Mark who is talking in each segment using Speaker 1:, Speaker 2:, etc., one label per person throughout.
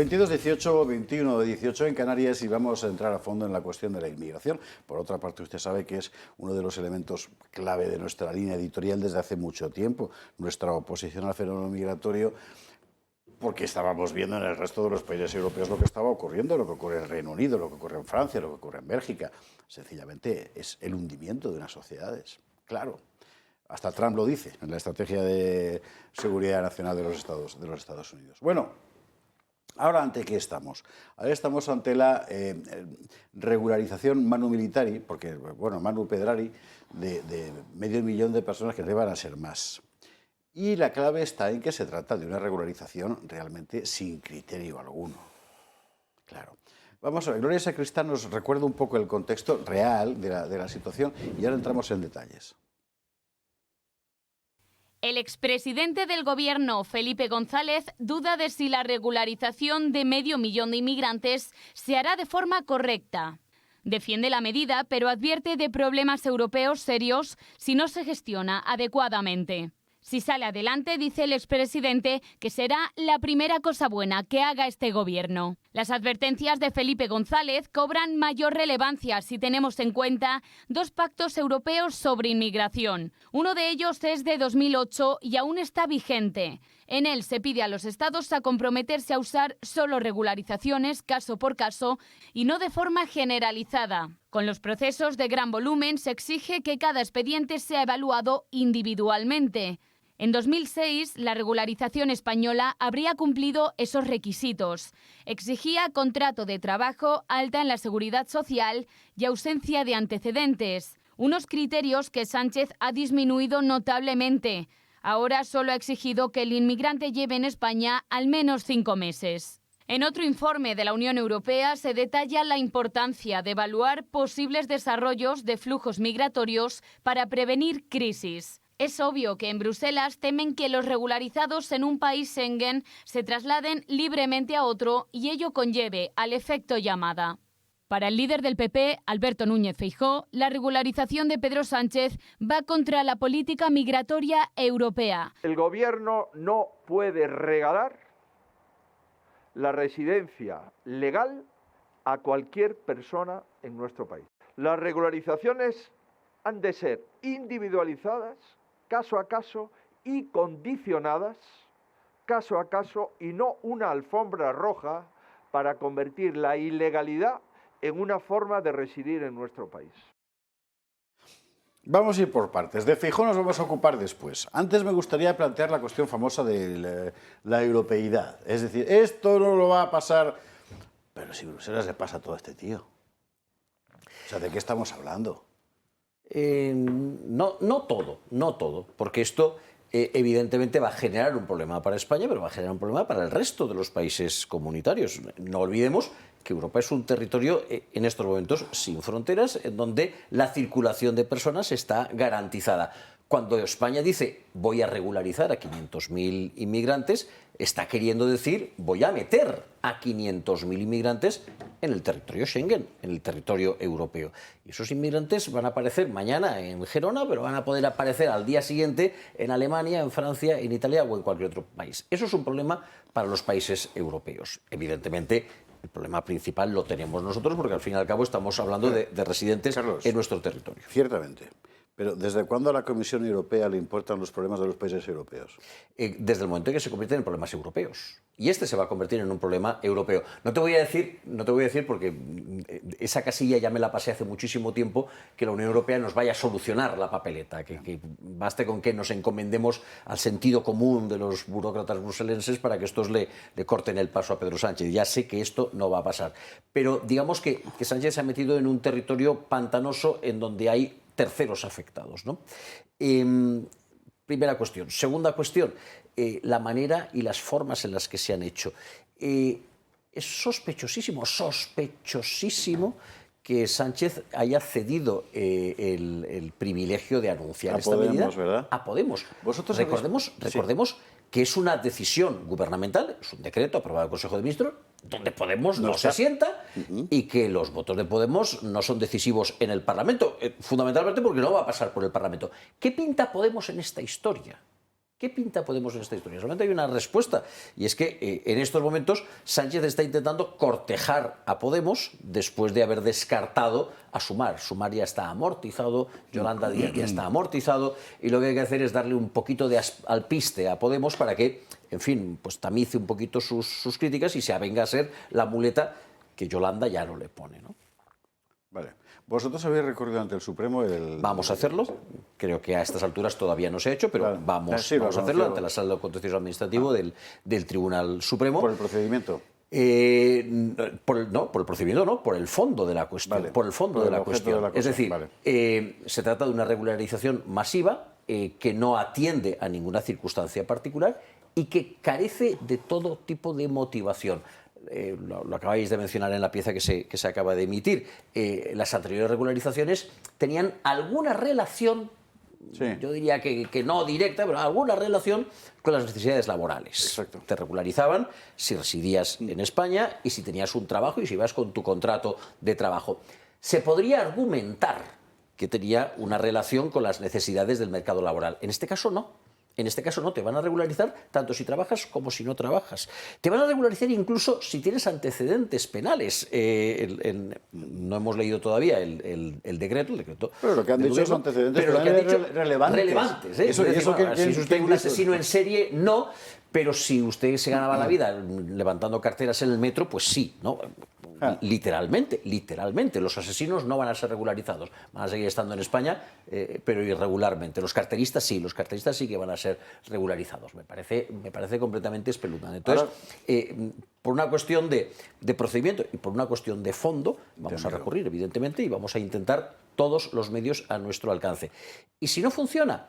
Speaker 1: 22-18, 21-18 en Canarias y vamos a entrar a fondo en la cuestión de la inmigración. Por otra parte, usted sabe que es uno de los elementos clave de nuestra línea editorial desde hace mucho tiempo, nuestra oposición al fenómeno migratorio, porque estábamos viendo en el resto de los países europeos lo que estaba ocurriendo, lo que ocurre en el Reino Unido, lo que ocurre en Francia, lo que ocurre en Bélgica. Sencillamente es el hundimiento de unas sociedades, claro. Hasta Trump lo dice en la estrategia de seguridad nacional de los Estados Unidos. Bueno, ahora, ¿ante qué estamos? Ahora estamos ante la regularización manu militari, porque, bueno, manu pedrari, de 500.000 de personas que deban a ser más. Y la clave está en que se trata de una regularización realmente sin criterio alguno. Claro. Vamos a ver, Gloria Sacristán nos recuerda un poco el contexto real de la situación y ahora entramos en detalles.
Speaker 2: El expresidente del Gobierno, Felipe González, duda de si la regularización de 500.000 de inmigrantes se hará de forma correcta. Defiende la medida, pero advierte de problemas europeos serios si no se gestiona adecuadamente. Si sale adelante, dice el expresidente, que será la primera cosa buena que haga este gobierno. Las advertencias de Felipe González cobran mayor relevancia si tenemos en cuenta dos pactos europeos sobre inmigración. Uno de ellos es de 2008 y aún está vigente. En él se pide a los estados a comprometerse a usar solo regularizaciones caso por caso y no de forma generalizada. Con los procesos de gran volumen se exige que cada expediente sea evaluado individualmente. En 2006, la regularización española habría cumplido esos requisitos. Exigía contrato de trabajo, alta en la seguridad social y ausencia de antecedentes. Unos criterios que Sánchez ha disminuido notablemente. Ahora solo ha exigido que el inmigrante lleve en España al menos 5 meses. En otro informe de la Unión Europea se detalla la importancia de evaluar posibles desarrollos de flujos migratorios para prevenir crisis. Es obvio que en Bruselas temen que los regularizados en un país Schengen se trasladen libremente a otro y ello conlleve al efecto llamada. Para el líder del PP, Alberto Núñez Feijóo, la regularización de Pedro Sánchez va contra la política migratoria europea.
Speaker 3: El gobierno no puede regalar la residencia legal a cualquier persona en nuestro país. Las regularizaciones han de ser individualizadas, caso a caso, y condicionadas, caso a caso, y no una alfombra roja para convertir la ilegalidad en una forma de residir en nuestro país.
Speaker 1: Vamos a ir por partes. De Feijóo nos vamos a ocupar después. Antes me gustaría plantear la cuestión famosa de la europeidad. Es decir, esto no lo va a pasar... Pero si Bruselas le pasa a todo este tío. O sea, ¿de qué estamos hablando?
Speaker 4: No todo, porque esto evidentemente va a generar un problema para España, pero va a generar un problema para el resto de los países comunitarios. No olvidemos que Europa es un territorio en estos momentos sin fronteras, en donde la circulación de personas está garantizada. Cuando España dice voy a regularizar a 500.000 inmigrantes, está queriendo decir voy a meter a 500.000 inmigrantes en el territorio Schengen, en el territorio europeo. Y esos inmigrantes van a aparecer mañana en Gerona, pero van a poder aparecer al día siguiente en Alemania, en Francia, en Italia o en cualquier otro país. Eso es un problema para los países europeos. Evidentemente, el problema principal lo tenemos nosotros porque al fin y al cabo estamos hablando de residentes, Carlos, en nuestro territorio.
Speaker 1: Ciertamente. Pero ¿desde cuándo a la Comisión Europea le importan los problemas de los países europeos?
Speaker 4: Desde el momento en que se convierten en problemas europeos. Y este se va a convertir en un problema europeo. No te voy a decir porque esa casilla ya me la pasé hace muchísimo tiempo, que la Unión Europea nos vaya a solucionar la papeleta, que baste con que nos encomendemos al sentido común de los burócratas bruselenses para que estos le corten el paso a Pedro Sánchez. Ya sé que esto no va a pasar. Pero digamos que Sánchez se ha metido en un territorio pantanoso en donde hay terceros afectados, ¿no? Primera cuestión. Segunda cuestión, la manera y las formas en las que se han hecho. Es sospechosísimo que Sánchez haya cedido el privilegio de anunciar esta medida,
Speaker 1: ¿verdad?
Speaker 4: A Podemos. Recordemos que es una decisión gubernamental, es un decreto aprobado por el Consejo de Ministros, donde Podemos no se sienta y que los votos de Podemos no son decisivos en el Parlamento, fundamentalmente porque no va a pasar por el Parlamento. ¿Qué pinta Podemos en esta historia? ¿Qué pinta Podemos en esta historia? Solamente hay una respuesta, y es que en estos momentos Sánchez está intentando cortejar a Podemos después de haber descartado a Sumar. Sumar ya está amortizado, Yolanda Díaz ya está amortizado, y lo que hay que hacer es darle un poquito de alpiste a Podemos para que, en fin, pues tamice un poquito sus críticas y se avenga a ser la muleta que Yolanda ya no le pone, ¿no?
Speaker 1: Vale. Vosotros habéis recorrido ante el Supremo el...
Speaker 4: Vamos a hacerlo. Creo que a estas alturas todavía no se ha hecho, pero
Speaker 1: Claro.
Speaker 4: vamos
Speaker 1: Sí,
Speaker 4: a hacerlo ante la Sala de Contencioso Administrativo del Tribunal Supremo.
Speaker 1: Por el procedimiento.
Speaker 4: Por el procedimiento no, por el fondo de la cuestión.
Speaker 1: Vale.
Speaker 4: Por el fondo
Speaker 1: Por
Speaker 4: de
Speaker 1: el
Speaker 4: la
Speaker 1: objeto
Speaker 4: cuestión.
Speaker 1: de la
Speaker 4: Es
Speaker 1: cosa,
Speaker 4: decir,
Speaker 1: vale.
Speaker 4: se trata de una regularización masiva que no atiende a ninguna circunstancia particular y que carece de todo tipo de motivación. Lo acabáis de mencionar en la pieza que se acaba de emitir. Las anteriores regularizaciones tenían alguna relación,
Speaker 1: Sí.
Speaker 4: yo diría que no directa, pero alguna relación con las necesidades laborales.
Speaker 1: Exacto.
Speaker 4: Te regularizaban si residías en España y si tenías un trabajo y si ibas con tu contrato de trabajo. Se podría argumentar que tenía una relación con las necesidades del mercado laboral. En este caso no. En este caso no, te van a regularizar tanto si trabajas como si no trabajas. Te van a regularizar incluso si tienes antecedentes penales. No hemos leído todavía el decreto.
Speaker 1: Pero lo que han dicho son antecedentes
Speaker 4: pero lo que han
Speaker 1: penales
Speaker 4: dicho,
Speaker 1: relevantes.
Speaker 4: relevantes, ¿eh?
Speaker 1: Eso-
Speaker 4: Es decir,
Speaker 1: eso
Speaker 4: bueno,
Speaker 1: que-
Speaker 4: si es usted
Speaker 1: que-
Speaker 4: un asesino en serie, no. Pero si usted se ganaba la vida levantando carteras en el metro, pues sí, ¿no? Literalmente. Los asesinos no van a ser regularizados. Van a seguir estando en España, pero irregularmente. Los carteristas sí que van a ser regularizados. Me parece completamente espeluznante. Entonces, por una cuestión de procedimiento y por una cuestión de fondo, vamos a recurrir, evidentemente, y vamos a intentar todos los medios a nuestro alcance. Y si no funciona,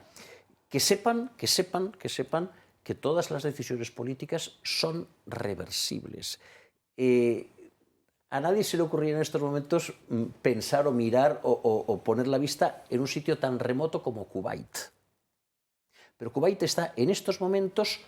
Speaker 4: que sepan que todas las decisiones políticas son reversibles. A nadie se le ocurría en estos momentos pensar o mirar o poner la vista en un sitio tan remoto como Kuwait. Pero Kuwait está en estos momentos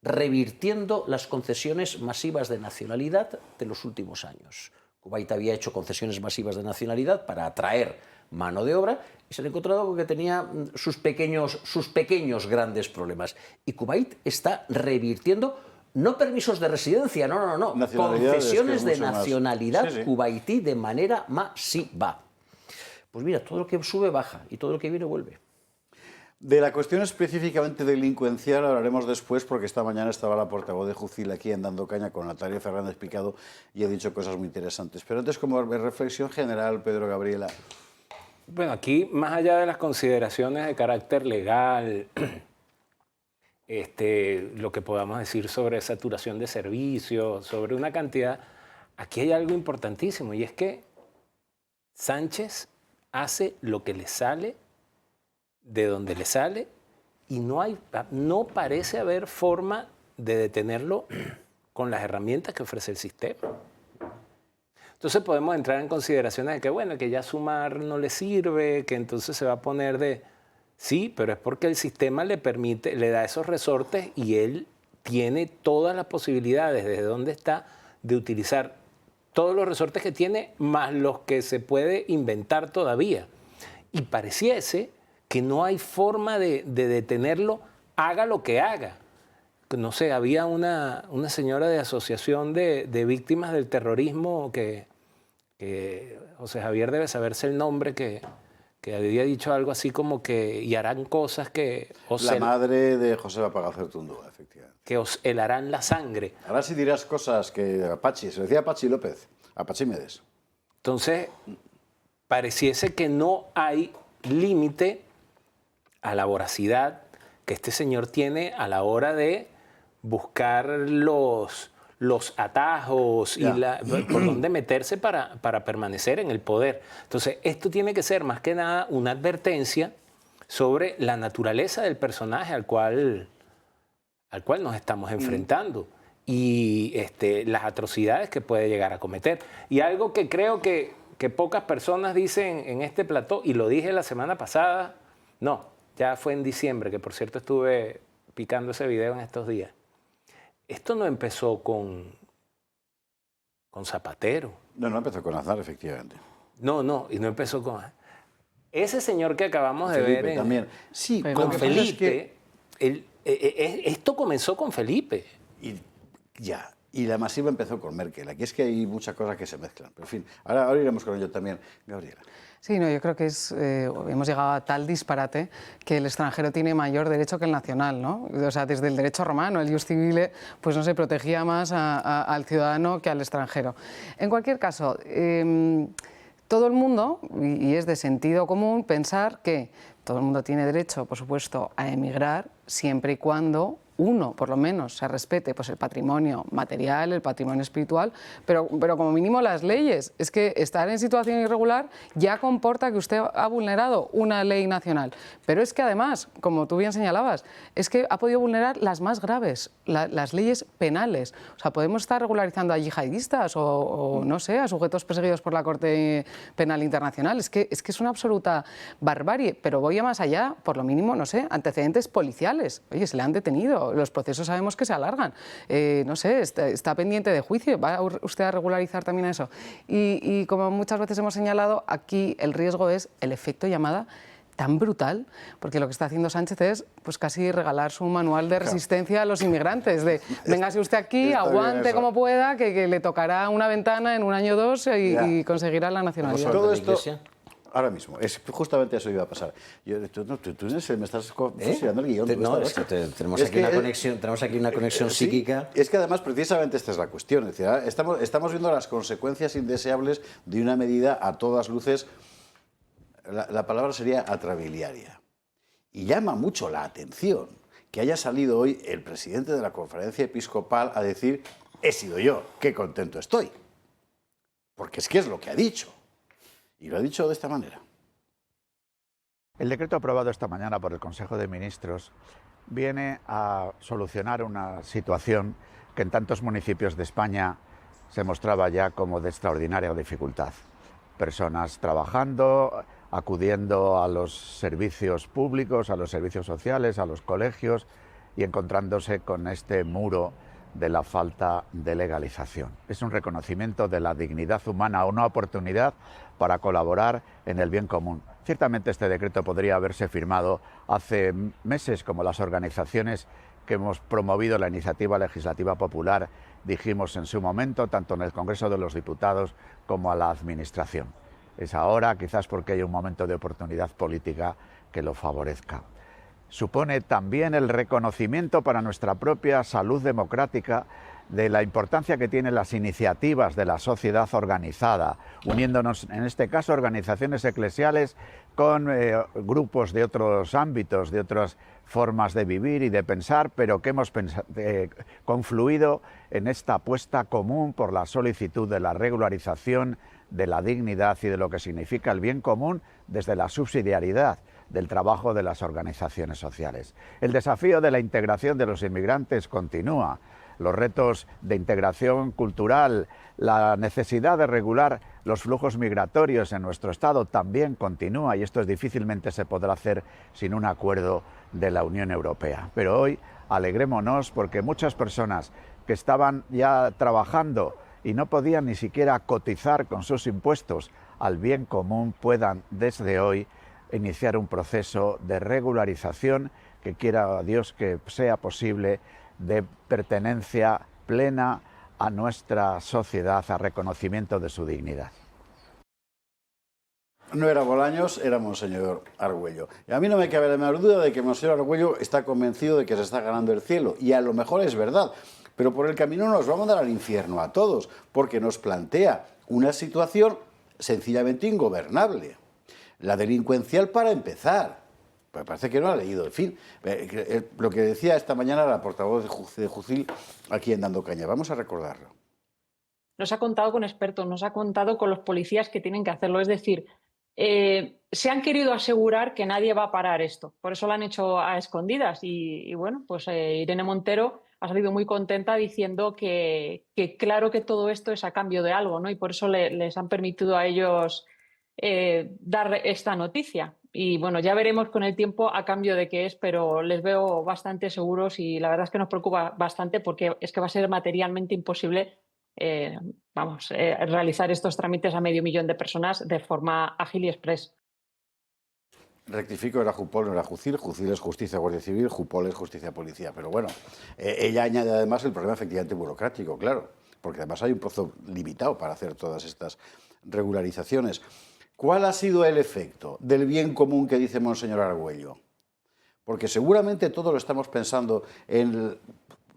Speaker 4: revirtiendo las concesiones masivas de nacionalidad de los últimos años. Kuwait había hecho concesiones masivas de nacionalidad para atraer mano de obra y se han encontrado con que tenía sus pequeños grandes problemas. Y Kuwait está revirtiendo no permisos de residencia, no, concesiones de nacionalidad kuwaití de manera masiva. Pues mira, todo lo que sube baja y todo lo que viene vuelve.
Speaker 1: De la cuestión específicamente delincuencial hablaremos después, porque esta mañana estaba la portavoz de Jucil aquí en Dando Caña con Natalia Fernández Picado y ha dicho cosas muy interesantes. Pero antes, como reflexión general, Pedro, Gabriela.
Speaker 5: Bueno, aquí, más allá de las consideraciones de carácter legal, lo que podamos decir sobre saturación de servicios, sobre una cantidad, aquí hay algo importantísimo y es que Sánchez hace lo que le sale, de donde le sale, y no parece haber forma de detenerlo con las herramientas que ofrece el sistema. Entonces podemos entrar en consideraciones de que, bueno, que ya Sumar no le sirve, que entonces se va a poner de... Sí, pero es porque el sistema le permite, le da esos resortes y él tiene todas las posibilidades desde donde está de utilizar todos los resortes que tiene más los que se puede inventar todavía. Y pareciese que no hay forma de detenerlo, haga lo que haga. No sé, había una señora de asociación de víctimas del terrorismo que José Javier debe saberse el nombre, que había dicho algo así como que y harán cosas que
Speaker 1: La madre de José Pagacertundúa, efectivamente.
Speaker 5: que os helarán la sangre.
Speaker 1: Ahora sí dirás cosas que Apache, se lo decía Apache López, Apache Medes.
Speaker 5: Entonces, pareciese que no hay límite a la voracidad que este señor tiene a la hora de buscar los atajos y por dónde meterse para permanecer en el poder. Entonces, esto tiene que ser más que nada una advertencia sobre la naturaleza del personaje al cual nos estamos enfrentando y las atrocidades que puede llegar a cometer. Y algo que creo que pocas personas dicen en este plató, y lo dije la semana pasada, no, ya fue en diciembre, que por cierto estuve picando ese video en estos días. Esto no empezó con Zapatero.
Speaker 1: No empezó con Aznar, efectivamente.
Speaker 5: No, y no empezó con... Ese señor que acabamos de
Speaker 1: Felipe
Speaker 5: ver
Speaker 1: también. Sí,
Speaker 5: con Felipe, Esto comenzó con Felipe.
Speaker 1: Y la masiva empezó con Merkel. Aquí es que hay muchas cosas que se mezclan. Pero en fin, ahora iremos con ello también. Gabriela.
Speaker 6: Sí, no, yo creo que hemos llegado a tal disparate que el extranjero tiene mayor derecho que el nacional, ¿no? O sea, desde el derecho romano, el ius civile, pues no se protegía más al ciudadano que al extranjero. En cualquier caso, todo el mundo, y es de sentido común pensar que todo el mundo tiene derecho, por supuesto, a emigrar siempre y cuando uno, por lo menos, se respete pues, el patrimonio material, el patrimonio espiritual, pero como mínimo las leyes. Es que estar en situación irregular ya comporta que usted ha vulnerado una ley nacional. Pero es que además, como tú bien señalabas, es que ha podido vulnerar las más graves, las leyes penales. O sea, podemos estar regularizando a yihadistas o no sé, a sujetos perseguidos por la Corte Penal Internacional. Es que es una absoluta barbarie. Pero voy a más allá, por lo mínimo, no sé, antecedentes policiales. Oye, se le han detenido. Los procesos sabemos que se alargan. No sé, está pendiente de juicio. ¿Va usted a regularizar también eso? Y como muchas veces hemos señalado, aquí el riesgo es el efecto llamada tan brutal, porque lo que está haciendo Sánchez es pues casi regalar su manual de resistencia a los inmigrantes, de véngase usted aquí, aguante como pueda, que le tocará una ventana en un año o dos y conseguirá la nacionalidad.
Speaker 1: Todo esto... Ahora mismo, justamente eso iba a pasar. Tú me estás fusilando el guión.
Speaker 4: Tenemos aquí una conexión psíquica.
Speaker 1: Es que además precisamente esta es la cuestión. Es decir, estamos viendo las consecuencias indeseables de una medida a todas luces, la palabra sería atrabiliaria. Y llama mucho la atención que haya salido hoy el presidente de la Conferencia Episcopal a decir, he sido yo, qué contento estoy. Porque es que es lo que ha dicho. Y lo ha dicho de esta manera.
Speaker 7: El decreto aprobado esta mañana por el Consejo de Ministros viene a solucionar una situación que en tantos municipios de España se mostraba ya como de extraordinaria dificultad. Personas trabajando, acudiendo a los servicios públicos, a los servicios sociales, a los colegios y encontrándose con este muro de la falta de legalización. Es un reconocimiento de la dignidad humana, una oportunidad para colaborar en el bien común. Ciertamente este decreto podría haberse firmado hace meses, como las organizaciones que hemos promovido la iniciativa legislativa popular dijimos en su momento, tanto en el Congreso de los Diputados como a la Administración. Es ahora, quizás porque hay un momento de oportunidad política que lo favorezca. Supone también el reconocimiento para nuestra propia salud democrática de la importancia que tienen las iniciativas de la sociedad organizada, uniéndonos, en este caso, organizaciones eclesiales con grupos de otros ámbitos, de otras formas de vivir y de pensar, pero que hemos confluido en esta apuesta común por la solicitud de la regularización de la dignidad y de lo que significa el bien común desde la subsidiariedad del trabajo de las organizaciones sociales. El desafío de la integración de los inmigrantes continúa. Los retos de integración cultural, la necesidad de regular los flujos migratorios en nuestro Estado también continúa y esto difícilmente se podrá hacer sin un acuerdo de la Unión Europea. Pero hoy alegrémonos porque muchas personas que estaban ya trabajando y no podían ni siquiera cotizar con sus impuestos al bien común puedan desde hoy iniciar un proceso de regularización que quiera Dios que sea posible, de pertenencia plena a nuestra sociedad, a reconocimiento de su dignidad.
Speaker 1: No era Bolaños, era Monseñor Argüello. Y a mí no me cabe la menor duda de que Monseñor Argüello está convencido de que se está ganando el cielo. Y a lo mejor es verdad, pero por el camino nos va a mandar al infierno a todos, porque nos plantea una situación sencillamente ingobernable. La delincuencial para empezar. Pues parece que no ha leído. En fin, lo que decía esta mañana la portavoz de Jucil aquí en Dando Caña. Vamos a recordarlo.
Speaker 8: Nos ha contado con expertos, nos ha contado con los policías que tienen que hacerlo. Es decir, se han querido asegurar que nadie va a parar esto. Por eso lo han hecho a escondidas. Y bueno, pues Irene Montero ha salido muy contenta diciendo que claro que todo esto es a cambio de algo, ¿no? Y por eso les han permitido a ellos dar esta noticia. Y bueno, ya veremos con el tiempo a cambio de qué es, pero les veo bastante seguros y la verdad es que nos preocupa bastante porque es que va a ser materialmente imposible realizar estos trámites a 500.000 de personas de forma ágil y express.
Speaker 1: Rectifico, era Jupol, no era Jucil. Jucil es Justicia Guardia Civil, Jupol es Justicia Policía. Pero bueno, ella añade además el problema efectivamente burocrático, claro, porque además hay un plazo limitado para hacer todas estas regularizaciones. ¿Cuál ha sido el efecto del bien común que dice Monseñor Argüello? Porque seguramente todos lo estamos pensando en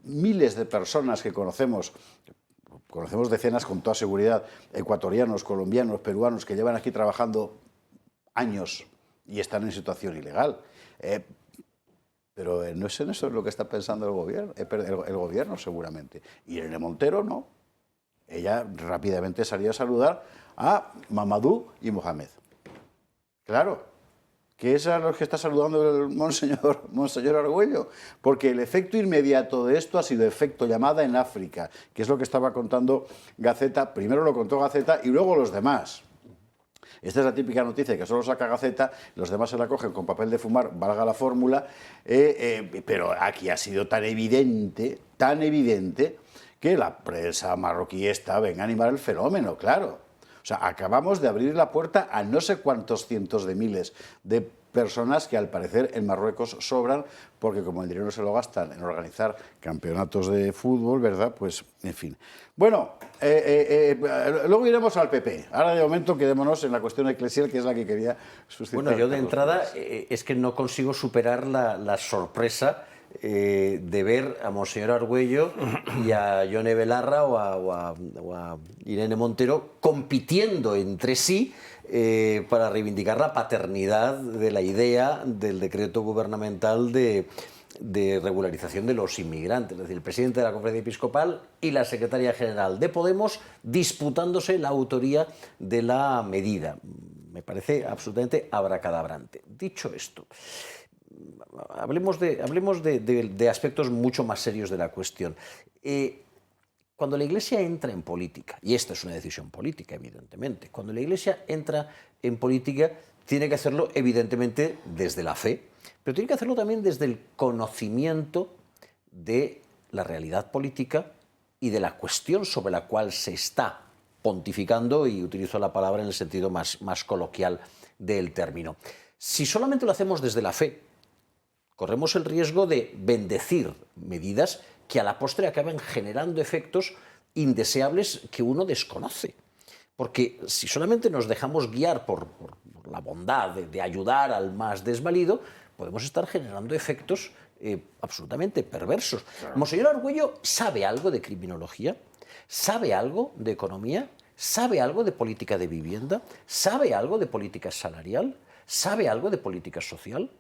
Speaker 1: miles de personas que conocemos decenas con toda seguridad, ecuatorianos, colombianos, peruanos, que llevan aquí trabajando años y están en situación ilegal. Pero no es en eso lo que está pensando el gobierno seguramente. Y Irene Montero no. Ella rápidamente salió a saludar a Mamadou y Mohamed. Claro, que es a los que está saludando el Monseñor Argüello, porque el efecto inmediato de esto ha sido efecto llamada en África, que es lo que estaba contando Gaceta. Primero lo contó Gaceta y luego los demás. Esta es la típica noticia que solo saca Gaceta, los demás se la cogen con papel de fumar, valga la fórmula, pero aquí ha sido tan evidente, que la prensa marroquí venga a animar el fenómeno, claro. O sea, acabamos de abrir la puerta a no sé cuántos cientos de miles de personas que al parecer en Marruecos sobran, porque como el dinero se lo gastan en organizar campeonatos de fútbol, ¿verdad? Pues, en fin. Bueno, luego iremos al PP. Ahora de momento quedémonos en la cuestión eclesial, que es la que quería suscitar.
Speaker 4: Bueno, yo de entrada es que no consigo superar la sorpresa de ver a Monseñor Argüello y a Yone Belarra o a Irene Montero compitiendo entre sí para reivindicar la paternidad de la idea del decreto gubernamental de regularización de los inmigrantes. Es decir, el presidente de la Conferencia Episcopal y la secretaria general de Podemos disputándose la autoría de la medida. Me parece absolutamente abracadabrante. Dicho esto, hablemos de aspectos mucho más serios de la cuestión. Cuando la Iglesia entra en política, y esta es una decisión política, evidentemente, cuando la Iglesia entra en política, tiene que hacerlo, evidentemente, desde la fe, pero tiene que hacerlo también desde el conocimiento de la realidad política y de la cuestión sobre la cual se está pontificando, y utilizo la palabra en el sentido más coloquial del término. Si solamente lo hacemos desde la fe, corremos el riesgo de bendecir medidas que a la postre acaban generando efectos indeseables que uno desconoce. Porque si solamente nos dejamos guiar por la bondad de ayudar al más desvalido, podemos estar generando efectos absolutamente perversos. Claro. Monseñor Argüello sabe algo de criminología, sabe algo de economía, sabe algo de política de vivienda, sabe algo de política salarial, sabe algo de política social.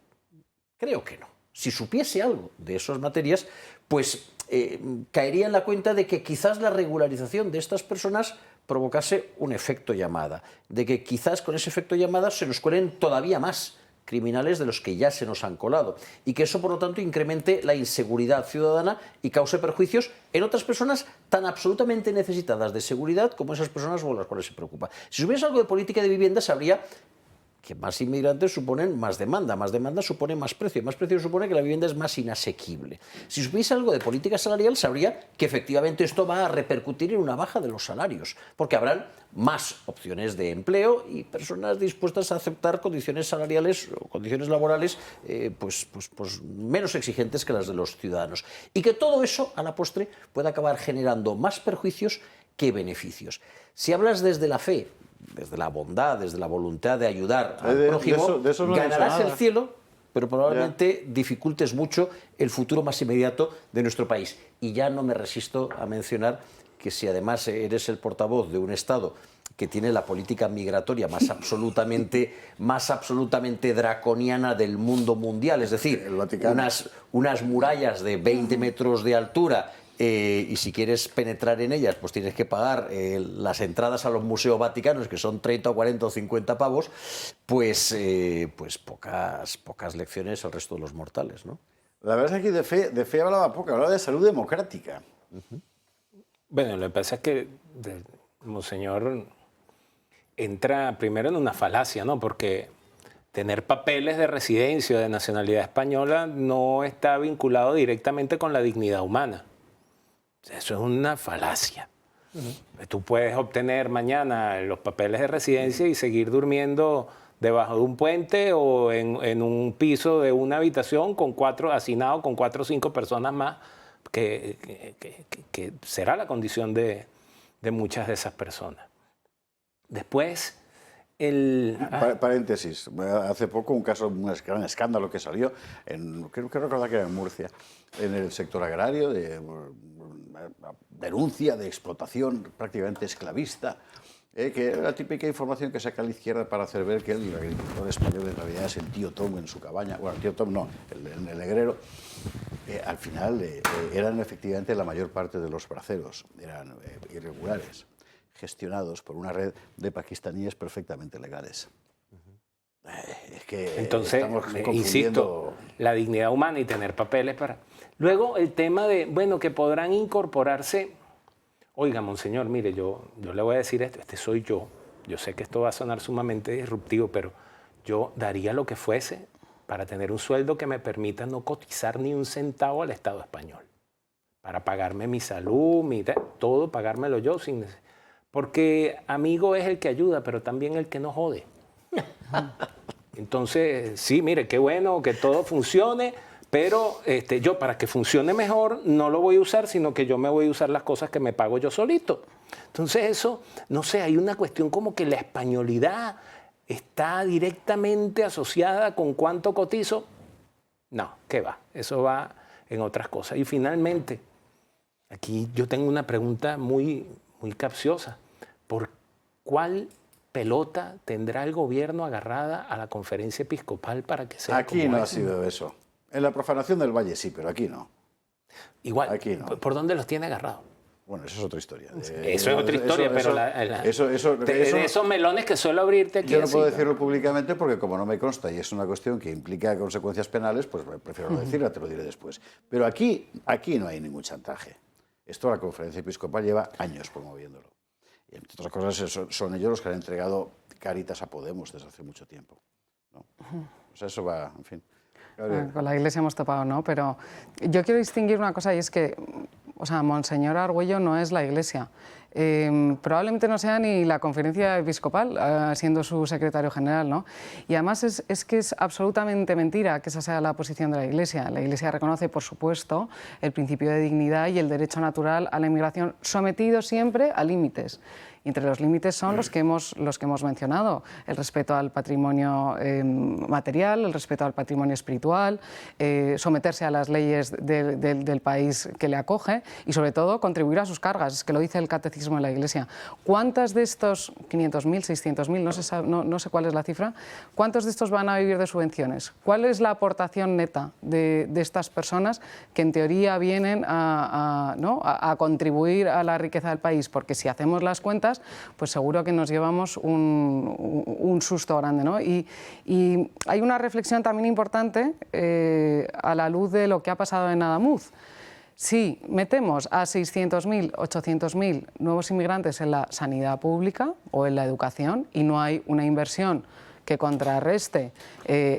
Speaker 4: Creo que no. Si supiese algo de esas materias, pues caería en la cuenta de que quizás la regularización de estas personas provocase un efecto llamada, de que quizás con ese efecto llamada se nos cuelen todavía más criminales de los que ya se nos han colado, y que eso, por lo tanto, incremente la inseguridad ciudadana y cause perjuicios en otras personas tan absolutamente necesitadas de seguridad como esas personas por las cuales se preocupa. Si supiese algo de política de vivienda, sabría que más inmigrantes suponen más demanda supone más precio supone que la vivienda es más inasequible. Si supiese algo de política salarial, sabría que efectivamente esto va a repercutir en una baja de los salarios, porque habrán más opciones de empleo y personas dispuestas a aceptar condiciones salariales o condiciones laborales pues menos exigentes que las de los ciudadanos. Y que todo eso, a la postre, puede acabar generando más perjuicios que beneficios. Si hablas desde la fe, desde la bondad, desde la voluntad de ayudar al prójimo, de eso no ganarás el cielo, pero probablemente dificultes mucho el futuro más inmediato de nuestro país. Y ya no me resisto a mencionar que si además eres el portavoz de un Estado que tiene la política migratoria más absolutamente draconiana del mundo mundial, es decir, unas murallas de 20 metros de altura, y si quieres penetrar en ellas, pues tienes que pagar las entradas a los museos vaticanos, que son 30 o 40 o 50 pavos, pues pocas lecciones al resto de los mortales, ¿no?
Speaker 1: La verdad es que aquí de fe hablaba poco, hablaba de salud democrática.
Speaker 5: Bueno, lo que pasa es que el Monseñor entra primero en una falacia, ¿no? Porque tener papeles de residencia o de nacionalidad española no está vinculado directamente con la dignidad humana. Eso es una falacia. Tú puedes obtener mañana los papeles de residencia y seguir durmiendo debajo de un puente o en un piso de una habitación hacinado con 4 o 5 personas más, que será la condición de muchas de esas personas. Después,
Speaker 1: Paréntesis, hace poco un gran escándalo que salió, creo que recordar que era en Murcia, en el sector agrario, de denuncia de explotación prácticamente esclavista, que era la típica información que saca la izquierda para hacer ver que el agricultor español en realidad es el tío Tom en su cabaña, bueno, el tío Tom no, el negrero. Al final eran efectivamente la mayor parte de los braceros, eran irregulares, gestionados por una red de pakistaníes perfectamente legales. Es que
Speaker 5: entonces,
Speaker 1: estamos confundiendo...
Speaker 5: insisto, la dignidad humana y tener papeles para... Luego el tema de, bueno, que podrán incorporarse... Oiga, monseñor, mire, yo le voy a decir esto, este soy yo. Yo sé que esto va a sonar sumamente disruptivo, pero yo daría lo que fuese para tener un sueldo que me permita no cotizar ni un centavo al Estado español. Para pagarme mi salud, todo, pagármelo yo sin necesidad. Porque amigo es el que ayuda, pero también el que no jode. Entonces, sí, mire, qué bueno que todo funcione, pero yo para que funcione mejor no lo voy a usar, sino que yo me voy a usar las cosas que me pago yo solito. Entonces eso, no sé, hay una cuestión como que la españolidad está directamente asociada con cuánto cotizo. No, ¿qué va? Eso va en otras cosas. Y finalmente, aquí yo tengo una pregunta muy capciosa. ¿Por cuál pelota tendrá el gobierno agarrada a la conferencia episcopal para que sea
Speaker 1: Aquí
Speaker 5: como
Speaker 1: no ha
Speaker 5: esa?
Speaker 1: sido eso. En la profanación del Valle sí, pero aquí no.
Speaker 5: Igual,
Speaker 1: Aquí no.
Speaker 5: ¿por dónde los tiene agarrados?
Speaker 1: Bueno, eso es otra historia.
Speaker 5: Eso es otra historia, pero de esos melones que suelo abrirte aquí.
Speaker 1: Yo no puedo decirlo públicamente porque como no me consta y es una cuestión que implica consecuencias penales, pues prefiero no decirla, te lo diré después. Pero aquí no hay ningún chantaje. Esto la conferencia episcopal lleva años promoviéndolo. Y entre otras cosas son ellos los que han entregado Cáritas a Podemos desde hace mucho tiempo, ¿no? O sea, eso va, en fin.
Speaker 6: Con la Iglesia hemos topado, ¿no? Pero yo quiero distinguir una cosa y es que, o sea, Monseñor Argüello no es la Iglesia. Probablemente no sea ni la conferencia episcopal, siendo su secretario general, ¿no? Y además es que es absolutamente mentira que esa sea la posición de la Iglesia. La Iglesia reconoce, por supuesto, el principio de dignidad y el derecho natural a la inmigración, sometido siempre a límites. Y entre los límites son los que hemos mencionado: el respeto al patrimonio material, el respeto al patrimonio espiritual, someterse a las leyes del país que le acoge y, sobre todo, contribuir a sus cargas. Es que lo dice el Catecismo de la Iglesia. ¿Cuántas de estos 500.000, 600.000, no sé cuál es la cifra, cuántos de estos van a vivir de subvenciones? ¿Cuál es la aportación neta de estas personas que en teoría vienen a contribuir a la riqueza del país? Porque si hacemos las cuentas, pues seguro que nos llevamos un susto grande, ¿no? Y hay una reflexión también importante a la luz de lo que ha pasado en Adamuz. Si metemos a 600.000, 800.000 nuevos inmigrantes en la sanidad pública o en la educación y no hay una inversión que contrarreste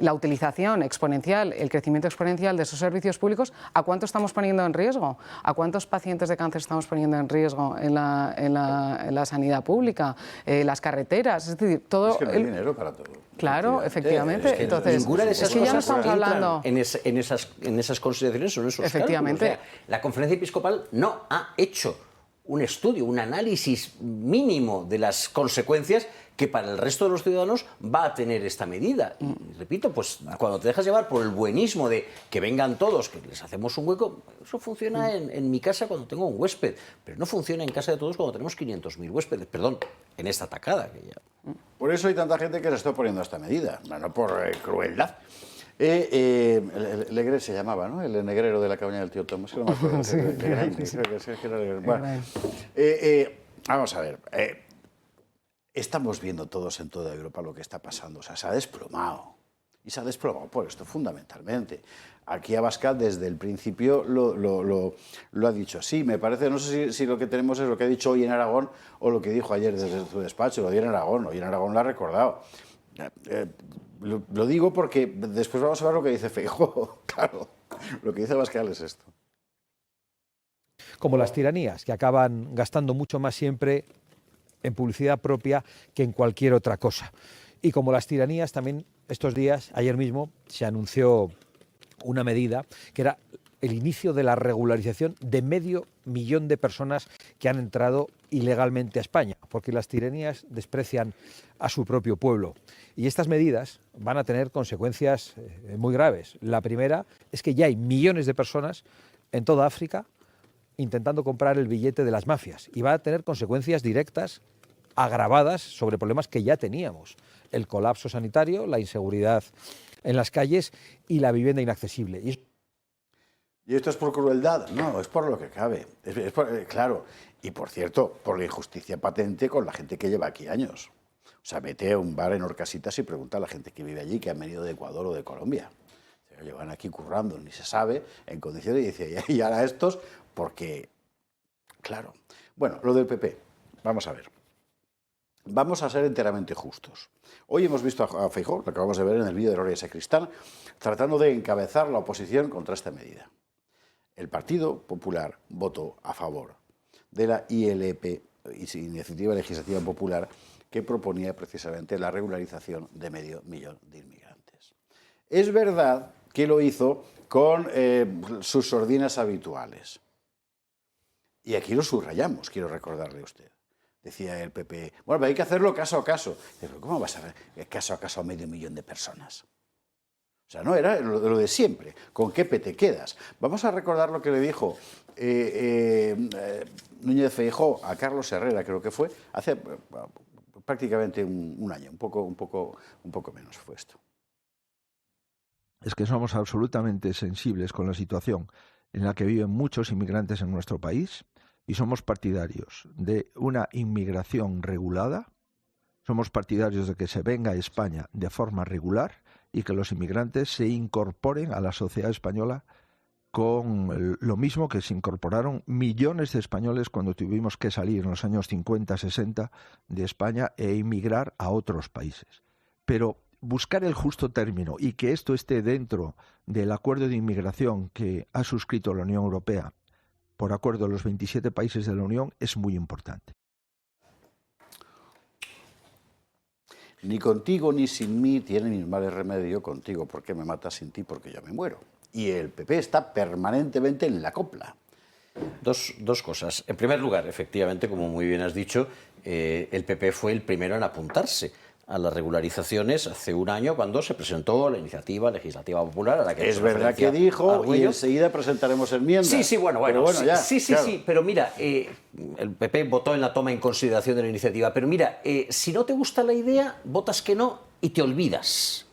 Speaker 6: la utilización exponencial, el crecimiento exponencial de esos servicios públicos, ¿a cuánto estamos poniendo en riesgo? ¿A cuántos pacientes de cáncer estamos poniendo en riesgo en la sanidad pública? Las carreteras, es decir, todo...
Speaker 1: Es que no hay dinero para todo.
Speaker 6: Claro, efectivamente.
Speaker 4: Es que
Speaker 6: entonces,
Speaker 4: ninguna de esas
Speaker 6: es que ya no
Speaker 4: cosas
Speaker 6: estamos hablando...
Speaker 4: en esas consideraciones o en esos
Speaker 6: Efectivamente.
Speaker 4: cálculos. O sea, la conferencia episcopal no ha hecho un estudio, un análisis mínimo de las consecuencias que para el resto de los ciudadanos va a tener esta medida. Y repito, pues cuando te dejas llevar por el buenismo de que vengan todos, que les hacemos un hueco, eso funciona en mi casa cuando tengo un huésped, pero no funciona en casa de todos cuando tenemos 500.000 huéspedes, perdón, en esta atacada. Que ya...
Speaker 1: Por eso hay tanta gente que se está oponiendo a esta medida, no por crueldad. Legre se llamaba, ¿no? El negrero de la cabaña del tío Tom. Es que no me acuerdo.
Speaker 6: Sí,
Speaker 1: vamos a ver. Estamos viendo todos en toda Europa lo que está pasando. O sea, se ha desplomado. Y se ha desplomado por esto, fundamentalmente. Aquí Abascal, desde el principio, lo ha dicho así. Me parece, no sé si lo que tenemos es lo que ha dicho hoy en Aragón o lo que dijo ayer desde su despacho. Lo dio en Aragón. Hoy en Aragón lo ha recordado. Lo digo porque después vamos a ver lo que dice Feijóo. Claro, lo que dice Abascal es esto.
Speaker 9: Como las tiranías, que acaban gastando mucho más siempre en publicidad propia que en cualquier otra cosa. Y como las tiranías, también estos días, ayer mismo, se anunció una medida que era el inicio de la regularización de 500.000 de personas que han entrado ilegalmente a España, porque las tiranías desprecian a su propio pueblo. Y estas medidas van a tener consecuencias muy graves. La primera es que ya hay millones de personas en toda África intentando comprar el billete de las mafias, y va a tener consecuencias directas, agravadas, sobre problemas que ya teníamos: el colapso sanitario, la inseguridad en las calles y la vivienda inaccesible.
Speaker 1: ¿Y esto es por crueldad? No, es por lo que cabe. Claro, y por cierto, por la injusticia patente con la gente que lleva aquí años. O sea, vete a un bar en Orcasitas y pregunta a la gente que vive allí, que han venido de Ecuador o de Colombia. Se llevan aquí currando, ni se sabe, en condiciones, y dice, y ahora estos, porque, claro. Bueno, lo del PP, vamos a ver. Vamos a ser enteramente justos. Hoy hemos visto a Feijóo, lo acabamos de ver en el vídeo de Gloria Sacristán, tratando de encabezar la oposición contra esta medida. El Partido Popular votó a favor de la ILP, Iniciativa Legislativa Popular, que proponía precisamente la regularización de 500.000 de inmigrantes. Es verdad que lo hizo con sus sordinas habituales. Y aquí lo subrayamos, quiero recordarle a usted. Decía el PP, bueno, pero hay que hacerlo caso a caso. Pero ¿cómo vas a ver caso a 500.000 de personas? O sea, no era lo de siempre. ¿Con qué te quedas? Vamos a recordar lo que le dijo Núñez Feijóo a Carlos Herrera, creo que fue, hace prácticamente un año, un poco menos fue esto.
Speaker 10: Es que somos absolutamente sensibles con la situación en la que viven muchos inmigrantes en nuestro país y somos partidarios de una inmigración regulada, somos partidarios de que se venga a España de forma regular y que los inmigrantes se incorporen a la sociedad española con lo mismo que se incorporaron millones de españoles cuando tuvimos que salir en los años 50, 60 de España e inmigrar a otros países. Pero buscar el justo término y que esto esté dentro del acuerdo de inmigración que ha suscrito la Unión Europea por acuerdo de los 27 países de la Unión es muy importante.
Speaker 1: Ni contigo ni sin mí tiene mis males remedio, contigo porque me matas, sin ti porque yo me muero. Y el PP está permanentemente en la copla.
Speaker 4: Dos cosas. En primer lugar, efectivamente, como muy bien has dicho, el PP fue el primero en apuntarse a las regularizaciones hace un año cuando se presentó la iniciativa legislativa popular a la que
Speaker 1: es verdad que dijo y enseguida presentaremos enmiendas.
Speaker 4: Sí, bueno,
Speaker 1: ya,
Speaker 4: sí, claro. Sí, pero mira, el PP votó en la toma en consideración de la iniciativa, pero mira, si no te gusta la idea, votas que no y te olvidas.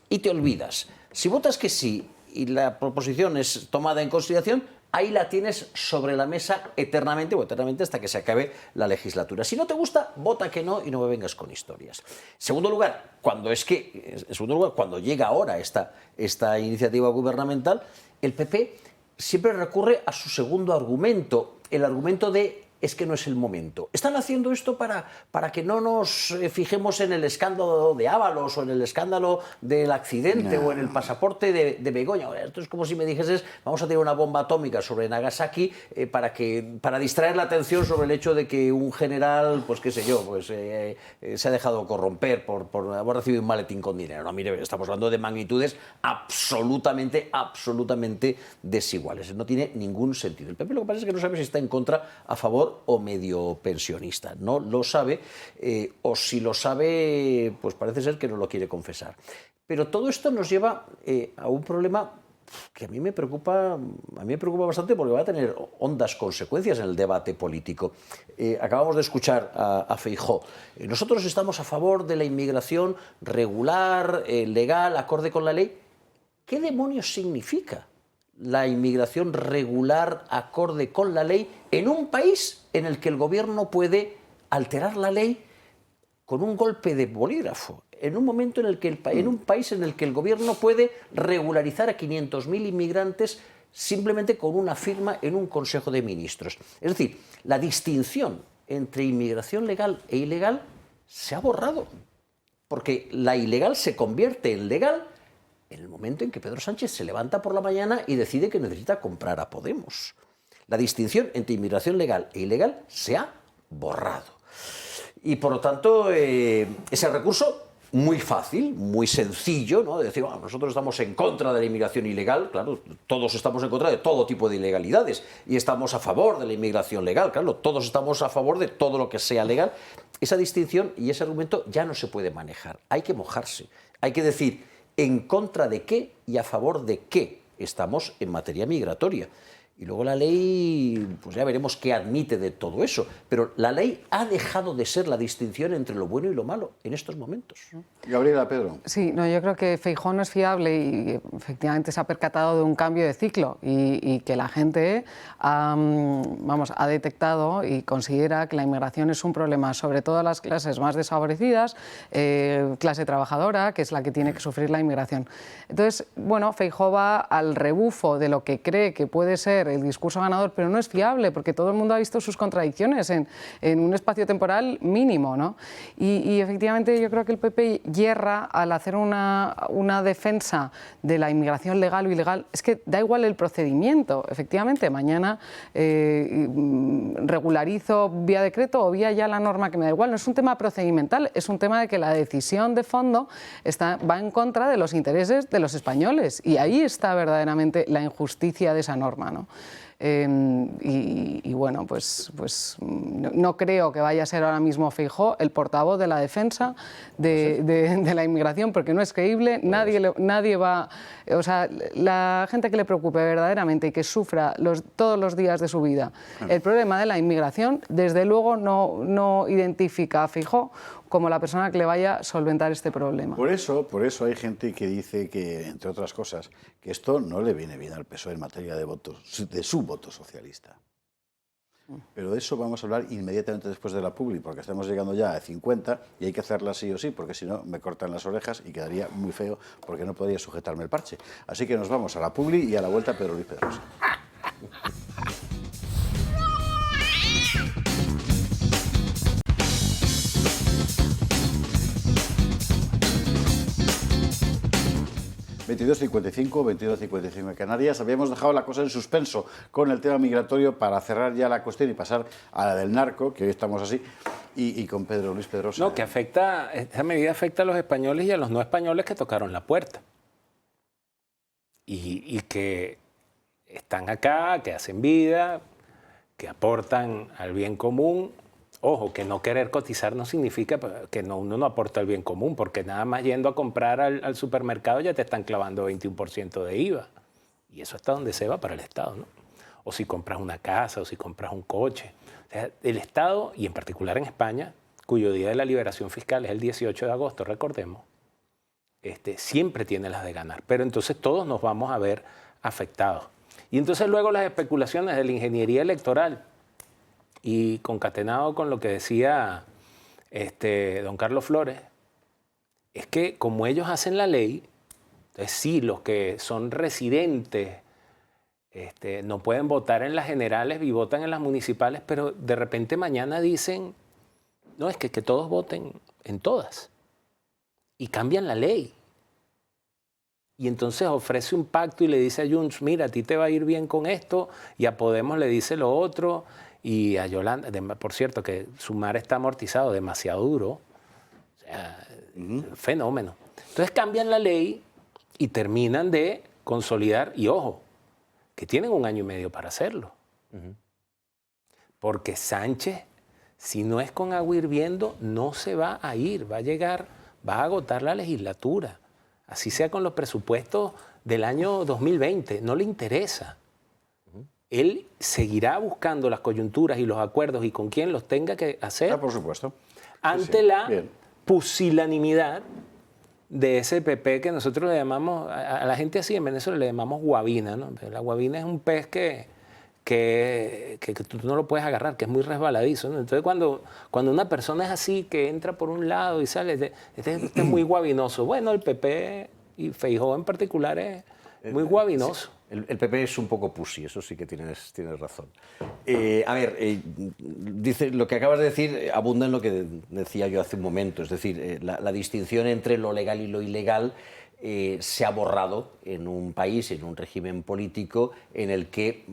Speaker 4: Si votas que sí y la proposición es tomada en consideración, ahí la tienes sobre la mesa eternamente o eternamente hasta que se acabe la legislatura. Si no te gusta, vota que no y no me vengas con historias. En segundo lugar, cuando llega ahora esta iniciativa gubernamental, el PP siempre recurre a su segundo argumento, el argumento de es que no es el momento. Están haciendo esto para que no nos fijemos en el escándalo de Ábalos o en el escándalo del accidente o en el pasaporte de Begoña. Esto es como si me dijeses, vamos a tener una bomba atómica sobre Nagasaki para distraer la atención sobre el hecho de que un general, pues qué sé yo, se ha dejado corromper por haber recibido un maletín con dinero. No, mire, estamos hablando de magnitudes absolutamente desiguales. No tiene ningún sentido. El PP lo que pasa es que no sabe si está en contra, a favor o medio pensionista. No lo sabe, o si lo sabe, pues parece ser que no lo quiere confesar. Pero todo esto nos lleva a un problema que a mí me preocupa bastante porque va a tener hondas consecuencias en el debate político. Acabamos de escuchar a Feijóo. Nosotros estamos a favor de la inmigración regular, legal, acorde con la ley. ¿Qué demonios significa la inmigración regular acorde con la ley en un país en el que el gobierno puede alterar la ley con un golpe de bolígrafo? En un momento en el que en un país en el que el gobierno puede regularizar a 500.000 inmigrantes simplemente con una firma en un Consejo de Ministros. Es decir, la distinción entre inmigración legal e ilegal se ha borrado, porque la ilegal se convierte en legal en el momento en que Pedro Sánchez se levanta por la mañana y decide que necesita comprar a Podemos. La distinción entre inmigración legal e ilegal se ha borrado. Y por lo tanto, ese recurso muy fácil, muy sencillo, ¿no? De decir, bueno, nosotros estamos en contra de la inmigración ilegal, claro, todos estamos en contra de todo tipo de ilegalidades y estamos a favor de la inmigración legal, claro, todos estamos a favor de todo lo que sea legal. Esa distinción y ese argumento ya no se puede manejar, hay que mojarse, hay que decir en contra de qué y a favor de qué estamos en materia migratoria. Y luego la ley, pues ya veremos qué admite de todo eso. Pero la ley ha dejado de ser la distinción entre lo bueno y lo malo en estos momentos.
Speaker 1: Gabriela, Pedro.
Speaker 6: Sí, no, yo creo que Feijóo no es fiable y efectivamente se ha percatado de un cambio de ciclo y que la gente ha detectado y considera que la inmigración es un problema, sobre todo las clases más desfavorecidas, clase trabajadora, que es la que tiene que sufrir la inmigración. Entonces, bueno, Feijóo va al rebufo de lo que cree que puede ser el discurso ganador, pero no es fiable porque todo el mundo ha visto sus contradicciones en un espacio temporal mínimo, ¿no? Y efectivamente yo creo que el PP hierra al hacer una defensa de la inmigración legal o ilegal. Es que da igual el procedimiento, efectivamente, mañana regularizo vía decreto o vía ya la norma, que me da igual, no es un tema procedimental, es un tema de que la decisión de fondo va en contra de los intereses de los españoles y ahí está verdaderamente la injusticia de esa norma, ¿no? Y bueno, pues no creo que vaya a ser ahora mismo Feijóo el portavoz de la defensa de la inmigración, porque no es creíble, nadie va, o sea, la gente que le preocupe verdaderamente y que sufra todos los días de su vida el problema de la inmigración, desde luego no identifica a Feijóo como la persona que le vaya a solventar este problema.
Speaker 1: Por eso hay gente que dice que, entre otras cosas, que esto no le viene bien al PSOE en materia de votos, de su voto socialista. Pero de eso vamos a hablar inmediatamente después de la publi, porque estamos llegando ya a 50 y hay que hacerla sí o sí, porque si no me cortan las orejas y quedaría muy feo porque no podría sujetarme el parche. Así que nos vamos a la publi y a la vuelta Pedro Luis Pedrosa. 22:55, 22:55 en Canarias. Habíamos dejado la cosa en suspenso con el tema migratorio para cerrar ya la cuestión y pasar a la del narco, que hoy estamos así, y con Pedro Luis Pedrosa.
Speaker 5: No, que esta medida afecta a los españoles y a los no españoles que tocaron la puerta. Y que están acá, que hacen vida, que aportan al bien común. Ojo, que no querer cotizar no significa que uno no aporta al bien común, porque nada más yendo a comprar al supermercado ya te están clavando 21% de IVA. Y eso hasta donde se va para el Estado, ¿no? O si compras una casa, o si compras un coche. O sea, el Estado, y en particular en España, cuyo día de la liberación fiscal es el 18 de agosto, recordemos, siempre tiene las de ganar. Pero entonces todos nos vamos a ver afectados. Y entonces luego las especulaciones de la ingeniería electoral, y concatenado con lo que decía don Carlos Flores, es que como ellos hacen la ley, entonces sí, los que son residentes no pueden votar en las generales y votan en las municipales, pero de repente mañana dicen, no, es que todos voten en todas. Y cambian la ley. Y entonces ofrece un pacto y le dice a Junts, mira, a ti te va a ir bien con esto, y a Podemos le dice lo otro, y a Yolanda, por cierto, que Sumar está amortizado demasiado duro, o sea, fenómeno. Entonces cambian la ley y terminan de consolidar, y ojo, que tienen 1 año y medio para hacerlo. Porque Sánchez, si no es con agua hirviendo, no se va a ir, va a agotar la legislatura. Así sea con los presupuestos del año 2020, no le interesa. Él seguirá buscando las coyunturas y los acuerdos y con quién los tenga que hacer.
Speaker 1: Por supuesto.
Speaker 5: Ante la pusilanimidad de ese PP que nosotros le llamamos, a la gente así en Venezuela le llamamos guabina, ¿no? La guabina es un pez que tú no lo puedes agarrar, que es muy resbaladizo, ¿no? Entonces cuando una persona es así, que entra por un lado y sale, este es muy guabinoso. Bueno, el PP y Feijóo en particular es muy guabinoso.
Speaker 4: Sí. El PP es un poco pussy, eso sí que tienes razón. A ver, dice, lo que acabas de decir abunda en lo que decía yo hace un momento, es decir, la distinción entre lo legal y lo ilegal se ha borrado en un país, en un régimen político en el que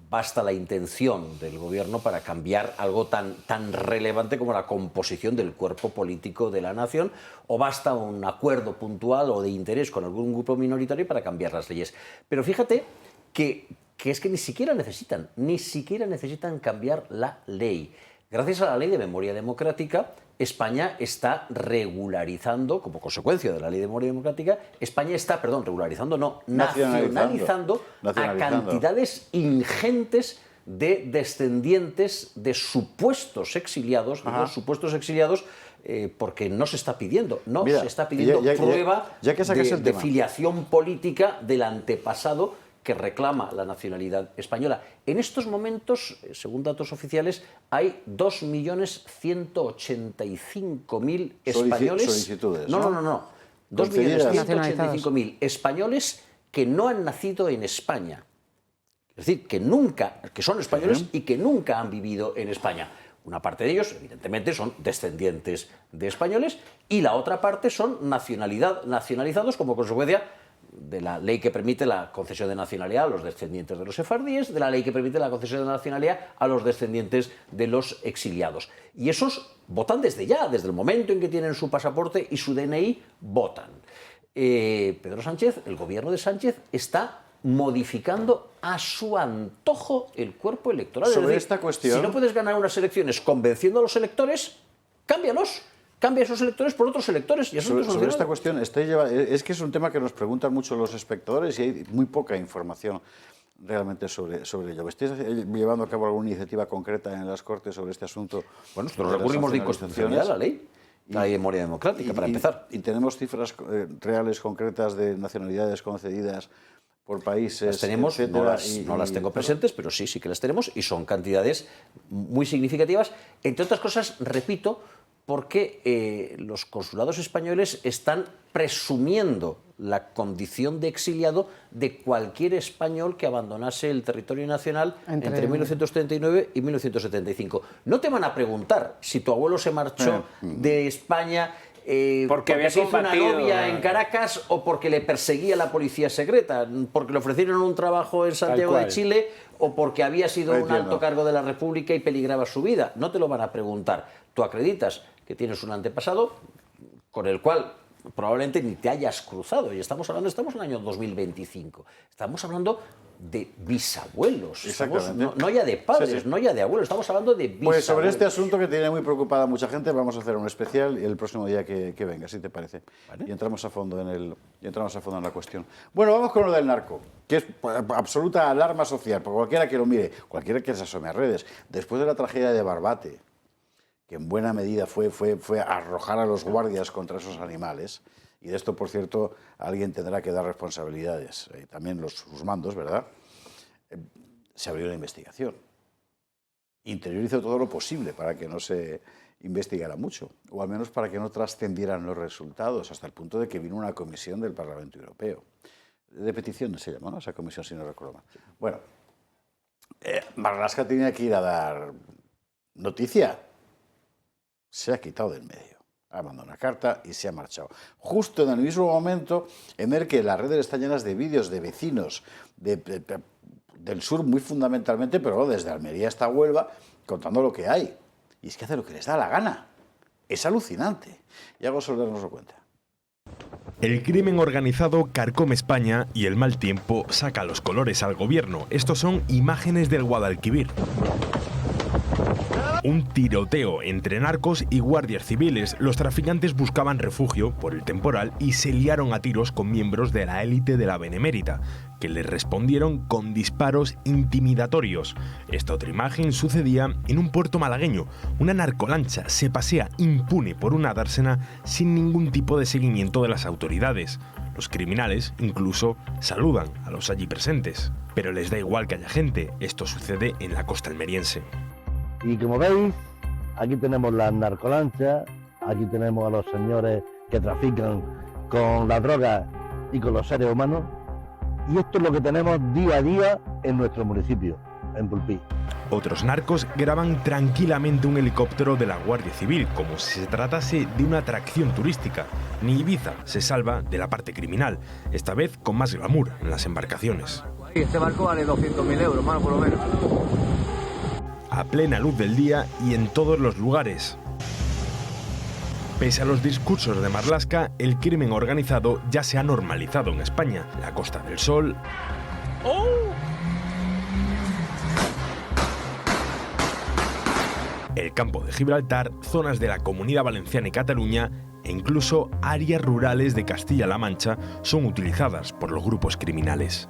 Speaker 4: basta la intención del gobierno para cambiar algo tan relevante como la composición del cuerpo político de la nación, o basta un acuerdo puntual o de interés con algún grupo minoritario para cambiar las leyes. Pero fíjate que es que ni siquiera necesitan cambiar la ley. Gracias a la Ley de Memoria Democrática, España está regularizando, como consecuencia de la Ley de Memoria Democrática, nacionalizando a cantidades ingentes de descendientes de supuestos exiliados, porque no se está pidiendo, se está pidiendo prueba de filiación política del antepasado que reclama la nacionalidad española. En estos momentos, según datos oficiales, hay 2.185.000 españoles.
Speaker 1: Solicitudes,
Speaker 4: No. 2.185.000 españoles que no han nacido en España. Es decir, que son españoles y que nunca han vivido en España. Una parte de ellos, evidentemente, son descendientes de españoles y la otra parte son nacionalizados como consecuencia de la ley que permite la concesión de nacionalidad a los descendientes de los sefardíes, de la ley que permite la concesión de nacionalidad a los descendientes de los exiliados. Y esos votan desde ya, desde el momento en que tienen su pasaporte y su DNI, votan. Pedro Sánchez, el gobierno de Sánchez, está modificando a su antojo el cuerpo electoral.
Speaker 1: Sobre
Speaker 4: esta cuestión, si no puedes ganar unas elecciones convenciendo a los electores, cámbialos. Cambia esos electores por otros electores. Y
Speaker 1: sobre esta cuestión, es que es un tema que nos preguntan mucho los espectadores y hay muy poca información realmente sobre ello. ¿Estáis llevando a cabo alguna iniciativa concreta en las Cortes sobre este asunto?
Speaker 4: Bueno, nosotros recurrimos de inconstitucionalidad a la ley de memoria democrática, para empezar.
Speaker 1: ¿Y tenemos cifras reales, concretas, de nacionalidades concedidas por países?
Speaker 4: Las tenemos,
Speaker 1: etcétera,
Speaker 4: no las tengo presentes, pero sí que las tenemos y son cantidades muy significativas. Entre otras cosas, repito, porque los consulados españoles están presumiendo la condición de exiliado de cualquier español que abandonase el territorio nacional entre 1939 y 1975. No te van a preguntar si tu abuelo se marchó de España porque se hizo una novia en Caracas o porque le perseguía la policía secreta, porque le ofrecieron un trabajo en Santiago de Chile o porque había sido un alto cargo de la República y peligraba su vida. No te lo van a preguntar. Tú acreditas que tienes un antepasado con el cual probablemente ni te hayas cruzado. Y estamos en el año 2025. Estamos hablando de bisabuelos. No ya de padres, no ya de abuelos. Estamos hablando de bisabuelos.
Speaker 1: Pues sobre este asunto que tiene muy preocupada a mucha gente, vamos a hacer un especial el próximo día que venga, si te parece. ¿Vale? Y entramos a fondo en la cuestión. Bueno, vamos con lo del narco, que es absoluta alarma social, por cualquiera que lo mire, cualquiera que se asome a redes. Después de la tragedia de Barbate, que en buena medida fue arrojar a los guardias contra esos animales, y de esto, por cierto, alguien tendrá que dar responsabilidades, también sus mandos, ¿verdad? Se abrió una investigación. Interior hizo todo lo posible para que no se investigara mucho, o al menos para que no trascendieran los resultados, hasta el punto de que vino una comisión del Parlamento Europeo. De peticiones se llama, ¿no? Esa comisión, si no recuerdo mal. Bueno, Marlaska tenía que ir a dar noticia. Se ha quitado del medio, ha mandado una carta y se ha marchado. Justo en el mismo momento en el que las redes están llenas de vídeos de vecinos del sur, muy fundamentalmente, pero desde Almería hasta Huelva, contando lo que hay. Y es que hace lo que les da la gana. Es alucinante. Y Iago Soler nos lo cuenta.
Speaker 11: El crimen organizado carcome España y el mal tiempo saca los colores al gobierno. Estos son imágenes del Guadalquivir. Un tiroteo entre narcos y guardias civiles. Los traficantes buscaban refugio por el temporal y se liaron a tiros con miembros de la élite de la Benemérita, que les respondieron con disparos intimidatorios. Esta otra imagen sucedía en un puerto malagueño. Una narcolancha se pasea impune por una dársena sin ningún tipo de seguimiento de las autoridades. Los criminales incluso saludan a los allí presentes. Pero les da igual que haya gente. Esto sucede en la costa almeriense.
Speaker 12: Y como veis, aquí tenemos las narcolanchas, aquí tenemos a los señores que trafican con la droga y con los seres humanos. Y esto es lo que tenemos día a día en nuestro municipio, en Pulpí.
Speaker 11: Otros narcos graban tranquilamente un helicóptero de la Guardia Civil, como si se tratase de una atracción turística. Ni Ibiza se salva de la parte criminal, esta vez con más glamour en las embarcaciones.
Speaker 13: Este barco vale 200.000 euros, más por lo menos.
Speaker 11: A plena luz del día y en todos los lugares. Pese a los discursos de Marlaska, el crimen organizado ya se ha normalizado en España. La Costa del Sol, el campo de Gibraltar, zonas de la Comunidad Valenciana y Cataluña e incluso áreas rurales de Castilla-La Mancha son utilizadas por los grupos criminales.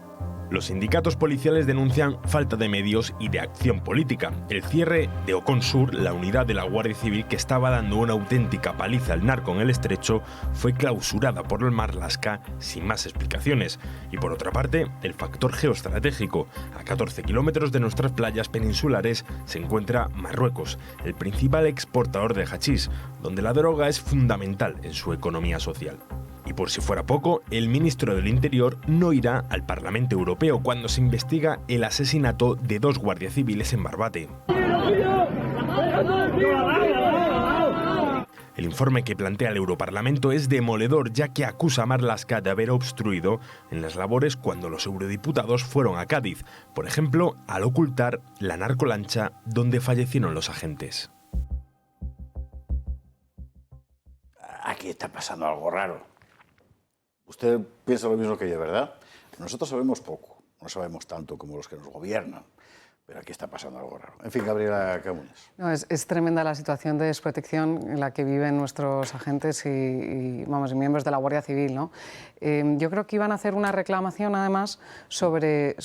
Speaker 11: Los sindicatos policiales denuncian falta de medios y de acción política. El cierre de Oconsur, la unidad de la Guardia Civil que estaba dando una auténtica paliza al narco en el Estrecho, fue clausurada por el Marlaska sin más explicaciones. Y por otra parte, el factor geoestratégico. A 14 kilómetros de nuestras playas peninsulares se encuentra Marruecos, el principal exportador de hachís, donde la droga es fundamental en su economía social. Y por si fuera poco, el ministro del Interior no irá al Parlamento Europeo cuando se investiga el asesinato de 2 guardias civiles en Barbate. El informe que plantea el Europarlamento es demoledor, ya que acusa a Marlaska de haber obstruido en las labores cuando los eurodiputados fueron a Cádiz, por ejemplo, al ocultar la narcolancha donde fallecieron los agentes.
Speaker 1: Aquí está pasando algo raro. Usted piensa lo mismo que yo, ¿verdad? Nosotros sabemos poco, no sabemos tanto como los que nos gobiernan, pero aquí está pasando algo raro. En fin, Gabriela Camuñas.
Speaker 6: No, es tremenda la situación de desprotección en la que viven nuestros agentes y miembros de la Guardia Civil, ¿no? Yo creo que iban a hacer una reclamación, además, sobre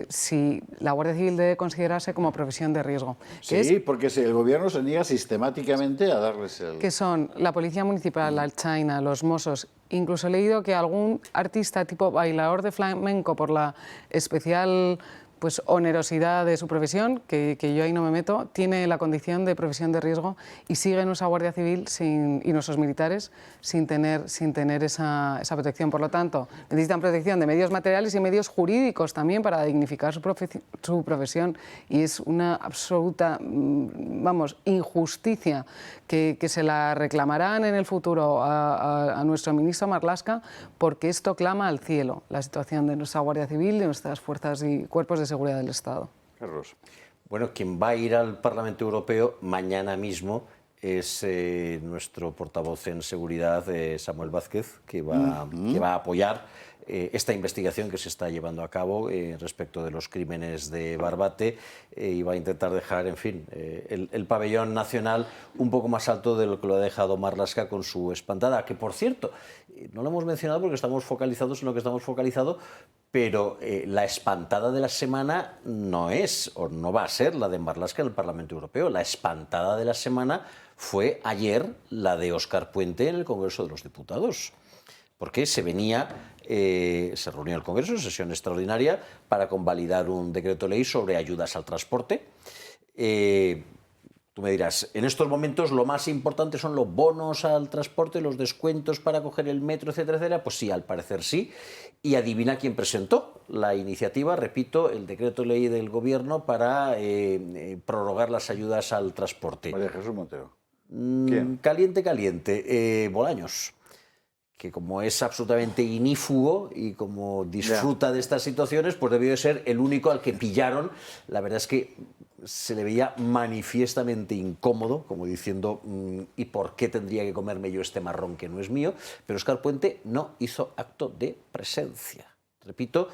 Speaker 6: si la Guardia Civil debe considerarse como profesión de riesgo.
Speaker 1: Sí, porque el gobierno se niega sistemáticamente a darles el...
Speaker 6: Que son la Policía Municipal, la Alchaina, los Mossos. Incluso he leído que algún artista tipo bailador de flamenco, por la especial onerosidad de su profesión, que yo ahí no me meto, tiene la condición de profesión de riesgo y sigue nuestra Guardia Civil y nuestros militares sin tener esa protección. Por lo tanto, necesitan protección de medios materiales y medios jurídicos también para dignificar su profesión, y es una absoluta injusticia que se la reclamarán en el futuro a nuestro ministro Marlaska, porque esto clama al cielo, la situación de nuestra Guardia Civil, de nuestras fuerzas y cuerpos de seguridad del Estado.
Speaker 1: Carlos.
Speaker 4: Bueno, quien va a ir al Parlamento Europeo mañana mismo es nuestro portavoz en seguridad, Samuel Vázquez, que va a apoyar esta investigación que se está llevando a cabo respecto de los crímenes de Barbate, y va a intentar dejar, en fin, el pabellón nacional un poco más alto de lo que lo ha dejado Marlaska con su espantada, que por cierto, no lo hemos mencionado porque estamos focalizados en lo que estamos focalizados, pero la espantada de la semana no es o no va a ser la de Marlaska en el Parlamento Europeo. La espantada de la semana fue ayer la de Óscar Puente en el Congreso de los Diputados, porque se reunió el Congreso en sesión extraordinaria para convalidar un decreto ley sobre ayudas al transporte. Tú me dirás, en estos momentos lo más importante son los bonos al transporte, los descuentos para coger el metro, etcétera, etcétera. Pues sí, al parecer sí. Y adivina quién presentó la iniciativa, repito, el decreto ley del Gobierno para prorrogar las ayudas al transporte.
Speaker 1: María Jesús Montero.
Speaker 4: ¿Quién? Caliente. Bolaños, que como es absolutamente inífugo y como disfruta de estas situaciones, pues debió de ser el único al que pillaron. La verdad es que se le veía manifiestamente incómodo, como diciendo, ¿y por qué tendría que comerme yo este marrón que no es mío? Pero Óscar Puente no hizo acto de presencia. Repito,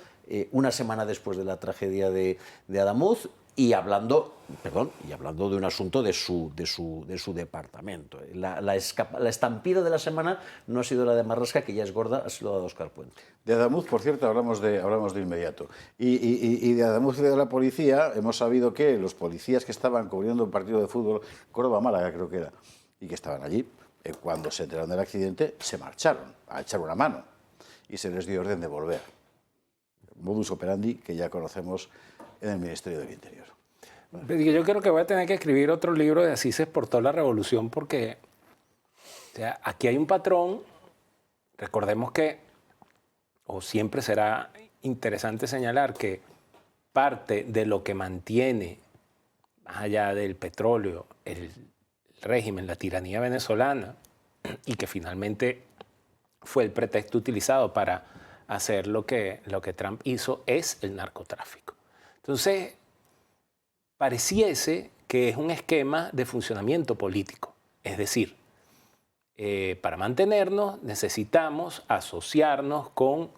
Speaker 4: una semana después de la tragedia de Adamuz, y hablando de un asunto de su departamento. La estampida de la semana no ha sido la de Marlaska, que ya es gorda, ha sido la de Óscar Puente.
Speaker 1: De Adamuz, por cierto, hablamos de inmediato. Y de Adamuz y de la policía, hemos sabido que los policías que estaban cubriendo un partido de fútbol, Córdoba-Málaga creo que era, y que estaban allí, cuando se enteraron del accidente, se marcharon a echar una mano y se les dio orden de volver. Modus operandi que ya conocemos en el Ministerio del Interior.
Speaker 5: Yo creo que voy a tener que escribir otro libro de Así se exportó la revolución, porque aquí hay un patrón. Recordemos que, o siempre será interesante señalar, que parte de lo que mantiene, más allá del petróleo, el régimen, la tiranía venezolana, y que finalmente fue el pretexto utilizado para hacer lo que Trump hizo, es el narcotráfico. Entonces, pareciese que es un esquema de funcionamiento político. Es decir, para mantenernos necesitamos asociarnos con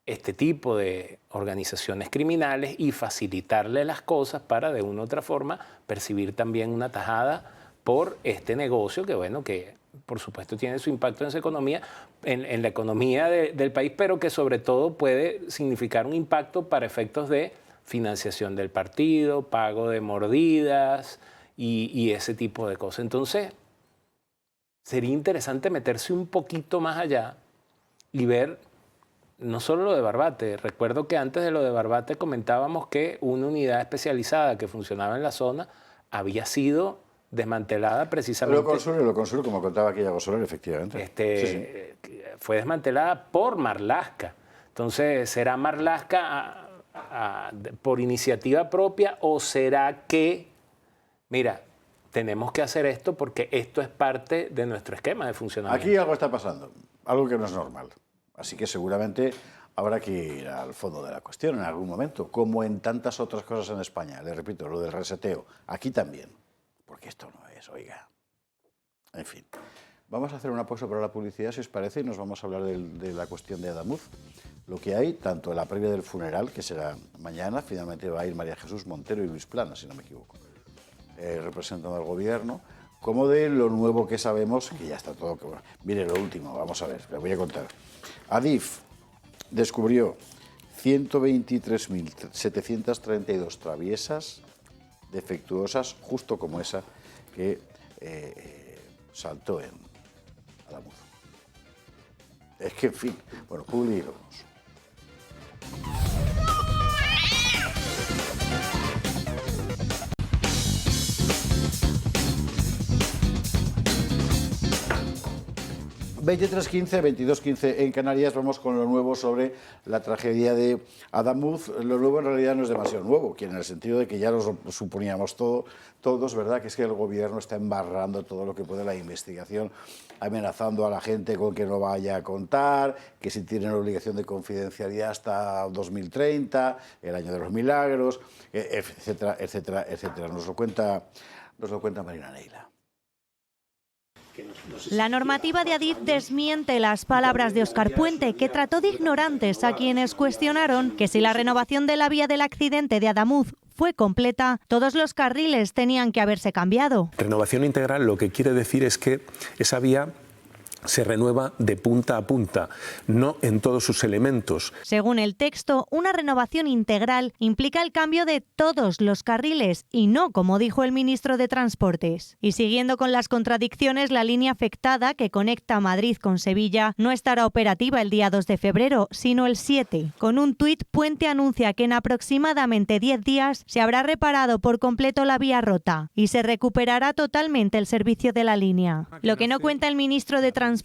Speaker 5: este tipo de organizaciones criminales y facilitarle las cosas para de una u otra forma percibir también una tajada por este negocio que, bueno, que por supuesto tiene su impacto en su economía, en la economía del país, pero que sobre todo puede significar un impacto para efectos de financiación del partido, pago de mordidas y ese tipo de cosas. Entonces, sería interesante meterse un poquito más allá y ver no solo lo de Barbate. Recuerdo que antes de lo de Barbate comentábamos que una unidad especializada que funcionaba en la zona había sido desmantelada precisamente.
Speaker 1: Lo Consul, como contaba aquí Iago Soler, efectivamente.
Speaker 5: Fue desmantelada por Marlaska. Entonces, ¿será Marlaska por iniciativa propia o será que, mira, tenemos que hacer esto porque esto es parte de nuestro esquema de funcionamiento?
Speaker 1: Aquí algo está pasando, algo que no es normal. Así que seguramente habrá que ir al fondo de la cuestión en algún momento, como en tantas otras cosas en España. Les repito, lo del reseteo, aquí también, porque esto no es, oiga. En fin, vamos a hacer una pausa para la publicidad, si os parece, y nos vamos a hablar de la cuestión de Adamuz. Lo que hay, tanto en la previa del funeral, que será mañana, finalmente va a ir María Jesús Montero y Luis Plana, si no me equivoco, representando al gobierno, como de lo nuevo que sabemos, que ya está todo. Mire, lo último, vamos a ver, les voy a contar. Adif descubrió 123.732 traviesas defectuosas, justo como esa que saltó en Adamuz. Es que, en fin, bueno, publicamos. ...23:15, 22:15 en Canarias. Vamos con lo nuevo sobre la tragedia de Adamuz. Lo nuevo en realidad no es demasiado nuevo, en el sentido de que ya lo suponíamos todos, ¿verdad? Que es que el gobierno está embarrando todo lo que puede la investigación, amenazando a la gente con que no vaya a contar, que si tienen obligación de confidencialidad hasta 2030, el año de los milagros, etcétera, etcétera, etcétera. Nos lo cuenta Marina Neila.
Speaker 14: La normativa de Adif desmiente las palabras de Óscar Puente, que trató de ignorantes a quienes cuestionaron que si la renovación de la vía del accidente de Adamuz fue completa, todos los carriles tenían que haberse cambiado.
Speaker 15: Renovación integral lo que quiere decir es que esa vía se renueva de punta a punta, no en todos sus elementos.
Speaker 14: Según el texto, una renovación integral implica el cambio de todos los carriles y no como dijo el ministro de Transportes. Y siguiendo con las contradicciones, la línea afectada que conecta Madrid con Sevilla no estará operativa el día 2 de febrero, sino el 7. Con un tuit, Puente anuncia que en aproximadamente 10 días se habrá reparado por completo la vía rota y se recuperará totalmente el servicio de la línea. Lo que no cuenta el ministro de Transportes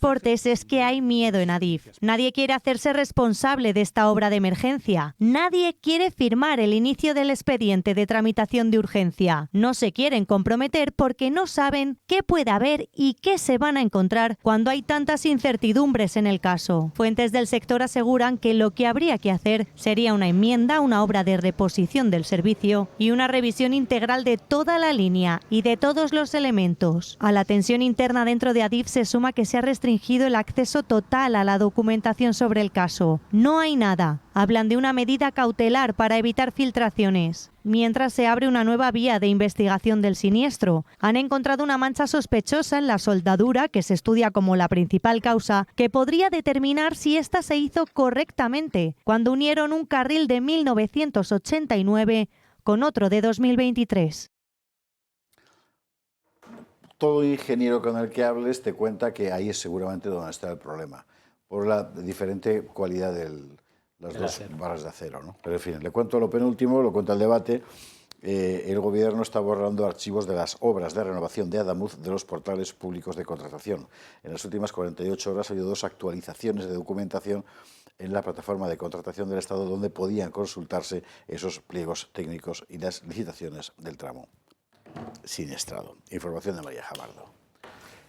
Speaker 14: es que hay miedo en Adif. Nadie quiere hacerse responsable de esta obra de emergencia. Nadie quiere firmar el inicio del expediente de tramitación de urgencia. No se quieren comprometer porque no saben qué puede haber y qué se van a encontrar cuando hay tantas incertidumbres en el caso. Fuentes del sector aseguran que lo que habría que hacer sería una enmienda, una obra de reposición del servicio y una revisión integral de toda la línea y de todos los elementos. A la tensión interna dentro de Adif se suma que se ha restringido el acceso total a la documentación sobre el caso. No hay nada. Hablan de una medida cautelar para evitar filtraciones. Mientras se abre una nueva vía de investigación del siniestro. Han encontrado una mancha sospechosa en la soldadura, que se estudia como la principal causa, que podría determinar si ésta se hizo correctamente, cuando unieron un carril de 1989 con otro de 2023.
Speaker 1: Todo ingeniero con el que hables te cuenta que ahí es seguramente donde está el problema, por la diferente cualidad de las dos barras de acero, ¿no? Pero en fin, le cuento lo penúltimo, lo cuenta el debate. El gobierno está borrando archivos de las obras de renovación de Adamuz de los portales públicos de contratación. En las últimas 48 horas ha habido 2 actualizaciones de documentación en la plataforma de contratación del Estado donde podían consultarse esos pliegos técnicos y las licitaciones del tramo siniestrado. Información de María Jabardo.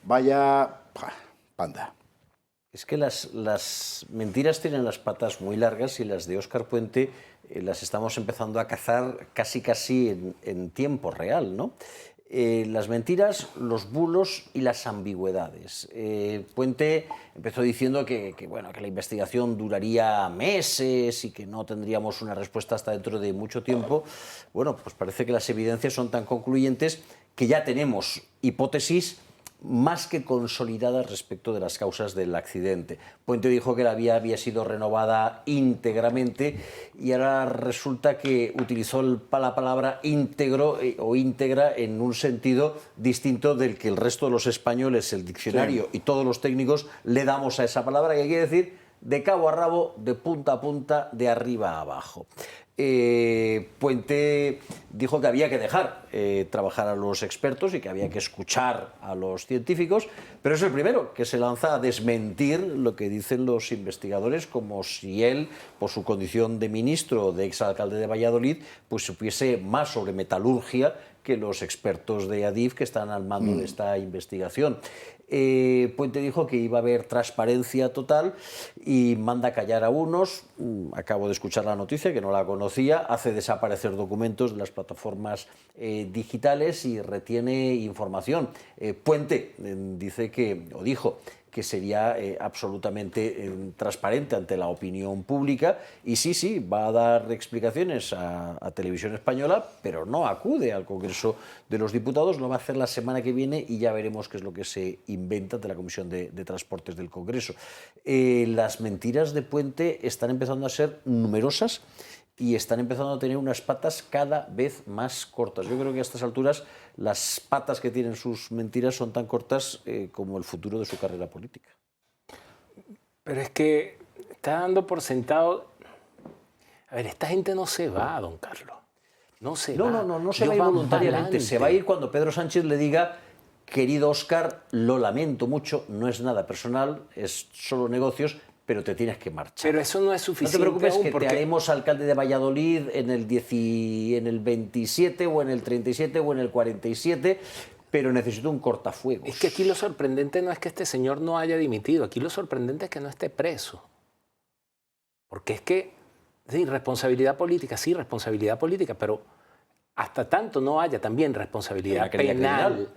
Speaker 1: Vaya panda.
Speaker 4: Es que las mentiras tienen las patas muy largas y las de Óscar Puente las estamos empezando a cazar casi en tiempo real, ¿no? Las mentiras, los bulos y las ambigüedades. Puente empezó diciendo que la investigación duraría meses y que no tendríamos una respuesta hasta dentro de mucho tiempo. Bueno, pues parece que las evidencias son tan concluyentes que ya tenemos hipótesis más que consolidadas respecto de las causas del accidente. Puente dijo que la vía había sido renovada íntegramente y ahora resulta que utilizó la palabra íntegro o íntegra en un sentido distinto del que el resto de los españoles, el diccionario y todos los técnicos le damos a esa palabra, que quiere decir de cabo a rabo, de punta a punta, de arriba a abajo. Puente dijo que había que dejar trabajar a los expertos y que había que escuchar a los científicos, pero es el primero que se lanza a desmentir lo que dicen los investigadores, como si él, por su condición de ministro o de exalcalde de Valladolid, pues supiese más sobre metalurgia que los expertos de Adif que están al mando de esta investigación. Puente dijo que iba a haber transparencia total y manda callar a unos. Acabo de escuchar la noticia, que no la conocía, hace desaparecer documentos de las plataformas digitales y retiene información. Puente dijo que sería absolutamente transparente ante la opinión pública y sí, va a dar explicaciones a Televisión Española, pero no acude al Congreso de los Diputados, lo va a hacer la semana que viene y ya veremos qué es lo que se inventa de la Comisión de Transportes del Congreso. Las mentiras de Puente están empezando a ser numerosas y están empezando a tener unas patas cada vez más cortas. Yo creo que a estas alturas las patas que tienen sus mentiras son tan cortas como el futuro de su carrera política.
Speaker 5: Pero es que está dando por sentado... A ver, esta gente no se va, don Carlos. No se va.
Speaker 4: No se va a ir voluntariamente. Se va a ir cuando Pedro Sánchez le diga: querido Óscar, lo lamento mucho, no es nada personal, es solo negocios, pero te tienes que marchar.
Speaker 5: Pero eso no es suficiente.
Speaker 4: No te preocupes,
Speaker 5: aún,
Speaker 4: que
Speaker 5: porque...
Speaker 4: te haremos alcalde de Valladolid en el 27 o en el 37 o en el 47, pero necesito un cortafuegos.
Speaker 5: Es que aquí lo sorprendente no es que este señor no haya dimitido, aquí lo sorprendente es que no esté preso. Porque es que, sí, responsabilidad política, pero hasta tanto no haya también responsabilidad penal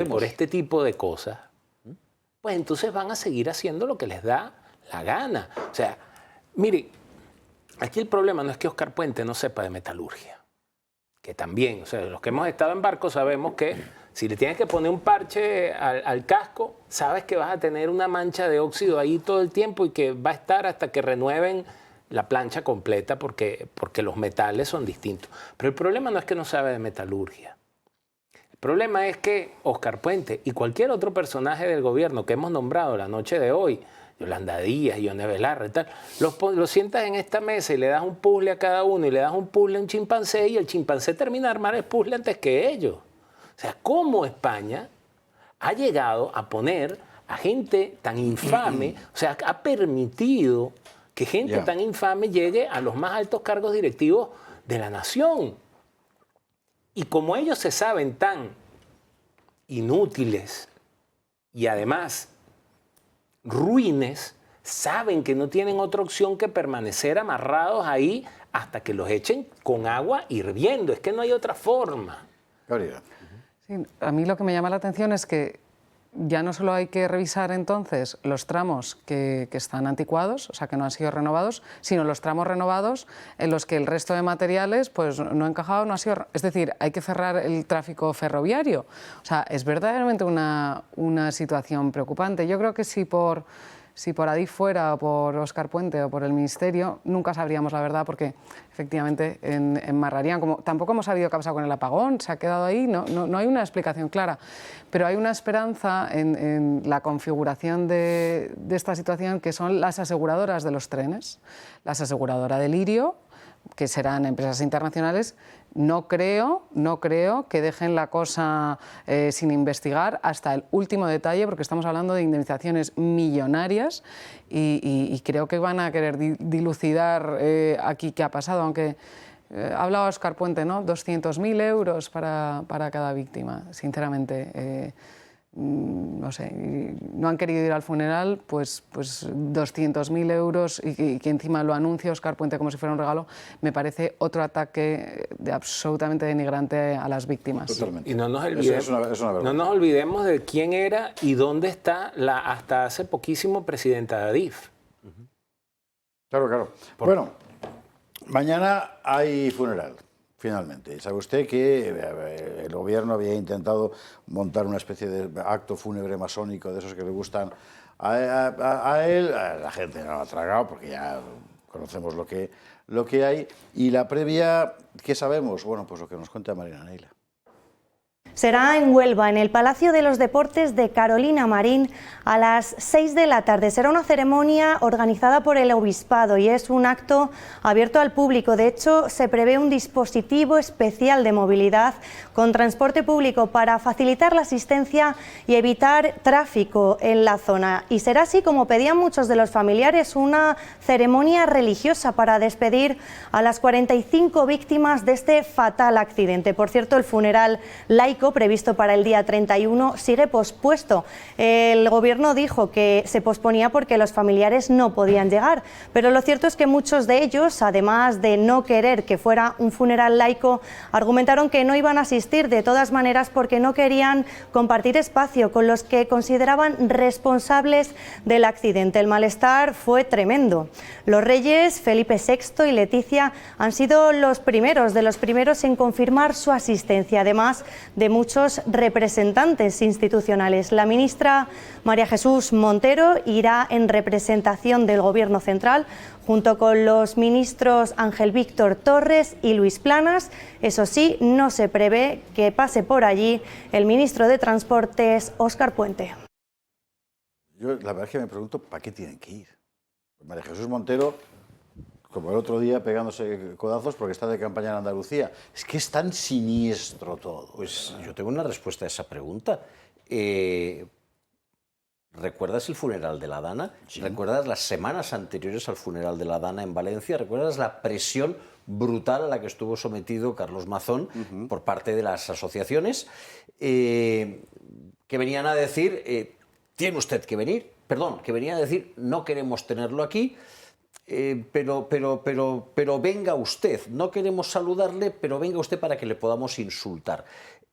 Speaker 5: por este tipo de cosas, pues entonces van a seguir haciendo lo que les da la gana. O sea, mire, aquí el problema no es que Óscar Puente no sepa de metalurgia, que también, o sea, los que hemos estado en barco sabemos que si le tienes que poner un parche al casco, sabes que vas a tener una mancha de óxido ahí todo el tiempo y que va a estar hasta que renueven la plancha completa porque los metales son distintos. Pero el problema no es que no sabe de metalurgia. El problema es que Óscar Puente y cualquier otro personaje del gobierno que hemos nombrado la noche de hoy, Yolanda Díaz, Ione Belarra y tal, los sientas en esta mesa y le das un puzzle a cada uno y le das un puzzle a un chimpancé y el chimpancé termina de armar el puzzle antes que ellos. O sea, ¿cómo España ha llegado a poner a gente tan infame, o sea, ha permitido que gente tan infame llegue a los más altos cargos directivos de la nación? Y como ellos se saben tan inútiles y además ruines, saben que no tienen otra opción que permanecer amarrados ahí hasta que los echen con agua hirviendo. Es que no hay otra forma.
Speaker 6: Sí, a mí lo que me llama la atención es que ya no solo hay que revisar entonces los tramos que están anticuados, o sea, que no han sido renovados, sino los tramos renovados en los que el resto de materiales pues, no ha encajado, no ha sido... Es decir, hay que cerrar el tráfico ferroviario. O sea, es verdaderamente una situación preocupante. Yo creo que si por Adif fuera, o por Óscar Puente o por el Ministerio, nunca sabríamos la verdad porque efectivamente enmarrarían. Como tampoco hemos sabido qué ha pasado con el apagón, se ha quedado ahí, no hay una explicación clara. Pero hay una esperanza en la configuración de esta situación, que son las aseguradoras de los trenes. Las aseguradoras de Lirio, que serán empresas internacionales. No creo que dejen la cosa sin investigar hasta el último detalle, porque estamos hablando de indemnizaciones millonarias y creo que van a querer dilucidar aquí qué ha pasado, aunque ha hablado Óscar Puente, ¿no? 200.000 euros para cada víctima, sinceramente. no sé, no han querido ir al funeral, pues 200.000 euros y que encima lo anuncie Óscar Puente como si fuera un regalo, me parece otro ataque absolutamente denigrante a las víctimas.
Speaker 1: Totalmente.
Speaker 5: Y no nos olvidemos, no nos olvidemos de quién era y dónde está la hasta hace poquísimo presidenta de ADIF.
Speaker 1: Claro, claro. Bueno, mañana hay funeral. Finalmente, sabe usted que el gobierno había intentado montar una especie de acto fúnebre masónico de esos que le gustan a él. La gente no lo ha tragado porque ya conocemos lo que hay. Y la previa, ¿qué sabemos? Bueno, pues lo que nos cuenta Marina Neila.
Speaker 14: Será en Huelva, en el Palacio de los Deportes de Carolina Marín, a las 6 de la tarde. Será una ceremonia organizada por el Obispado y es un acto abierto al público. De hecho, se prevé un dispositivo especial de movilidad con transporte público para facilitar la asistencia y evitar tráfico en la zona. Y será así, como pedían muchos de los familiares, una ceremonia religiosa para despedir a las 45 víctimas de este fatal accidente. Por cierto, el funeral laico previsto para el día 31 sigue pospuesto. El gobierno dijo que se posponía porque los familiares no podían llegar, pero lo cierto es que muchos de ellos, además de no querer que fuera un funeral laico, argumentaron que no iban a asistir de todas maneras porque no querían compartir espacio con los que consideraban responsables del accidente. El malestar fue tremendo. Los reyes Felipe VI y Leticia han sido los primeros en confirmar su asistencia, además de muchos representantes institucionales. La ministra María Jesús Montero irá en representación del Gobierno central junto con los ministros Ángel Víctor Torres y Luis Planas. Eso sí, no se prevé que pase por allí el ministro de Transportes, Óscar Puente.
Speaker 1: Yo la verdad es que me pregunto, ¿para qué tienen que ir? María Jesús Montero, como el otro día pegándose codazos porque está de campaña en Andalucía. Es que es tan siniestro todo.
Speaker 4: Pues yo tengo una respuesta a esa pregunta. ¿Recuerdas el funeral de la Dana? Sí. ¿Recuerdas las semanas anteriores al funeral de la Dana en Valencia? ¿Recuerdas la presión brutal a la que estuvo sometido Carlos Mazón por parte de las asociaciones que venían a decir, tiene usted que venir? Perdón, que venían a decir, no queremos tenerlo aquí. Pero venga usted, no queremos saludarle, pero venga usted para que le podamos insultar.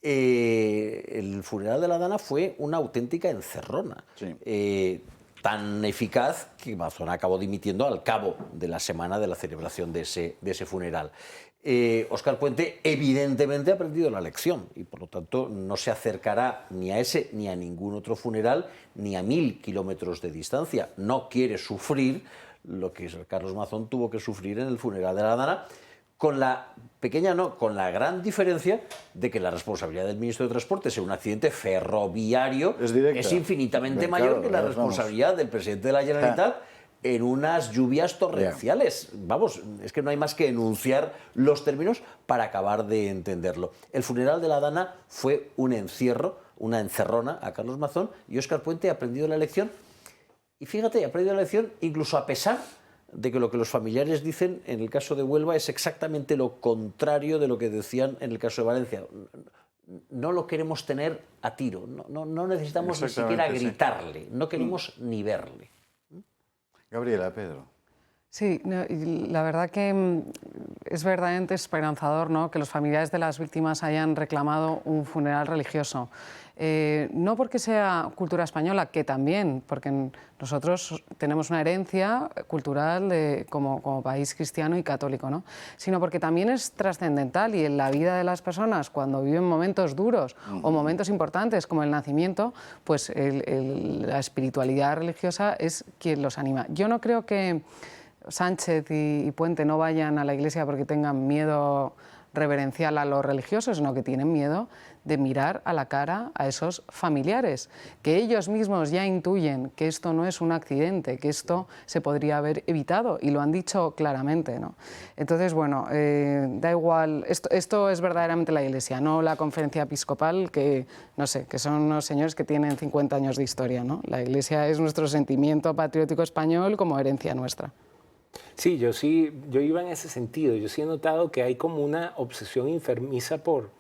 Speaker 4: El funeral de la Dana fue una auténtica encerrona, sí. Tan eficaz que Mazón acabó dimitiendo al cabo de la semana de la celebración de ese funeral. Óscar Puente evidentemente ha aprendido la lección y por lo tanto no se acercará ni a ese ni a ningún otro funeral ni a 1000 kilómetros de distancia. No quiere sufrir lo que Carlos Mazón tuvo que sufrir en el funeral de la Dana, con la gran diferencia de que la responsabilidad del ministro de Transportes en un accidente ferroviario es infinitamente mayor que la responsabilidad del presidente de la Generalitat en unas lluvias torrenciales. Vamos, es que no hay más que enunciar los términos para acabar de entenderlo. El funeral de la Dana fue un encierro, una encerrona a Carlos Mazón, y Óscar Puente ha aprendido la lección. Y fíjate, ha aprendido la lección incluso a pesar de que lo que los familiares dicen en el caso de Huelva es exactamente lo contrario de lo que decían en el caso de Valencia. No lo queremos tener a tiro, no necesitamos ni siquiera gritarle, no queremos ni verle.
Speaker 1: Gabriela, Pedro.
Speaker 6: Sí, la verdad que es verdaderamente esperanzador, ¿no?, que los familiares de las víctimas hayan reclamado un funeral religioso. No porque sea cultura española, que también, porque nosotros tenemos una herencia cultural como país cristiano y católico, ¿no?, sino porque también es trascendental y en la vida de las personas, cuando viven momentos duros o momentos importantes como el nacimiento, pues la espiritualidad religiosa es quien los anima. Yo no creo que Sánchez y Puente no vayan a la iglesia porque tengan miedo reverencial a los religiosos, sino que tienen miedo de mirar a la cara a esos familiares, que ellos mismos ya intuyen que esto no es un accidente, que esto se podría haber evitado, y lo han dicho claramente, ¿no? Entonces, bueno, da igual, esto es verdaderamente la Iglesia, no la Conferencia Episcopal, que, no sé, que son unos señores que tienen 50 años de historia, ¿no? La Iglesia es nuestro sentimiento patriótico español como herencia nuestra.
Speaker 5: Sí, yo iba en ese sentido. Yo sí he notado que hay como una obsesión enfermiza por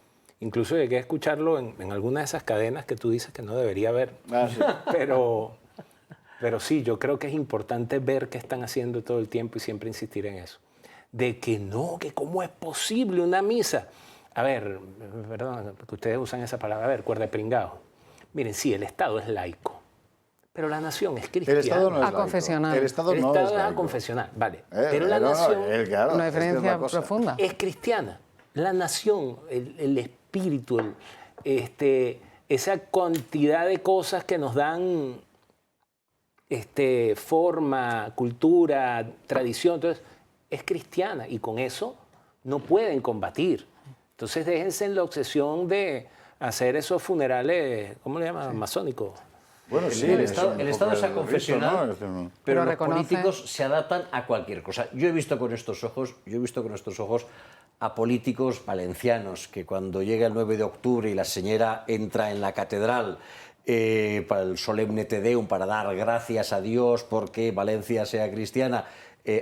Speaker 5: Incluso llegué a escucharlo en alguna de esas cadenas que tú dices que no debería haber.
Speaker 1: Sí.
Speaker 5: Pero sí, yo creo que es importante ver qué están haciendo todo el tiempo y siempre insistir en eso. De que no, que cómo es posible una misa. A ver, perdón, que ustedes usan esa palabra, a ver, cuerda de pringao. Miren, sí, el Estado es laico, pero la nación es cristiana.
Speaker 1: El Estado no es laico.
Speaker 6: Aconfesional.
Speaker 1: El Estado no es laico.
Speaker 5: aconfesional, vale. Pero la nación
Speaker 1: claro,
Speaker 6: una diferencia profunda.
Speaker 5: es cristiana. La nación, el espíritu, esa cantidad de cosas que nos dan forma, cultura, tradición, entonces es cristiana y con eso no pueden combatir. Entonces déjense en la obsesión de hacer esos funerales, ¿cómo le llaman? Masónicos.
Speaker 4: Bueno, sí, el Estado es aconfesional, pero los políticos se adaptan a cualquier cosa. Yo he visto con estos ojos a políticos valencianos que cuando llega el 9 de octubre y la señora entra en la catedral para el solemne Te Deum, para dar gracias a Dios porque Valencia sea cristiana,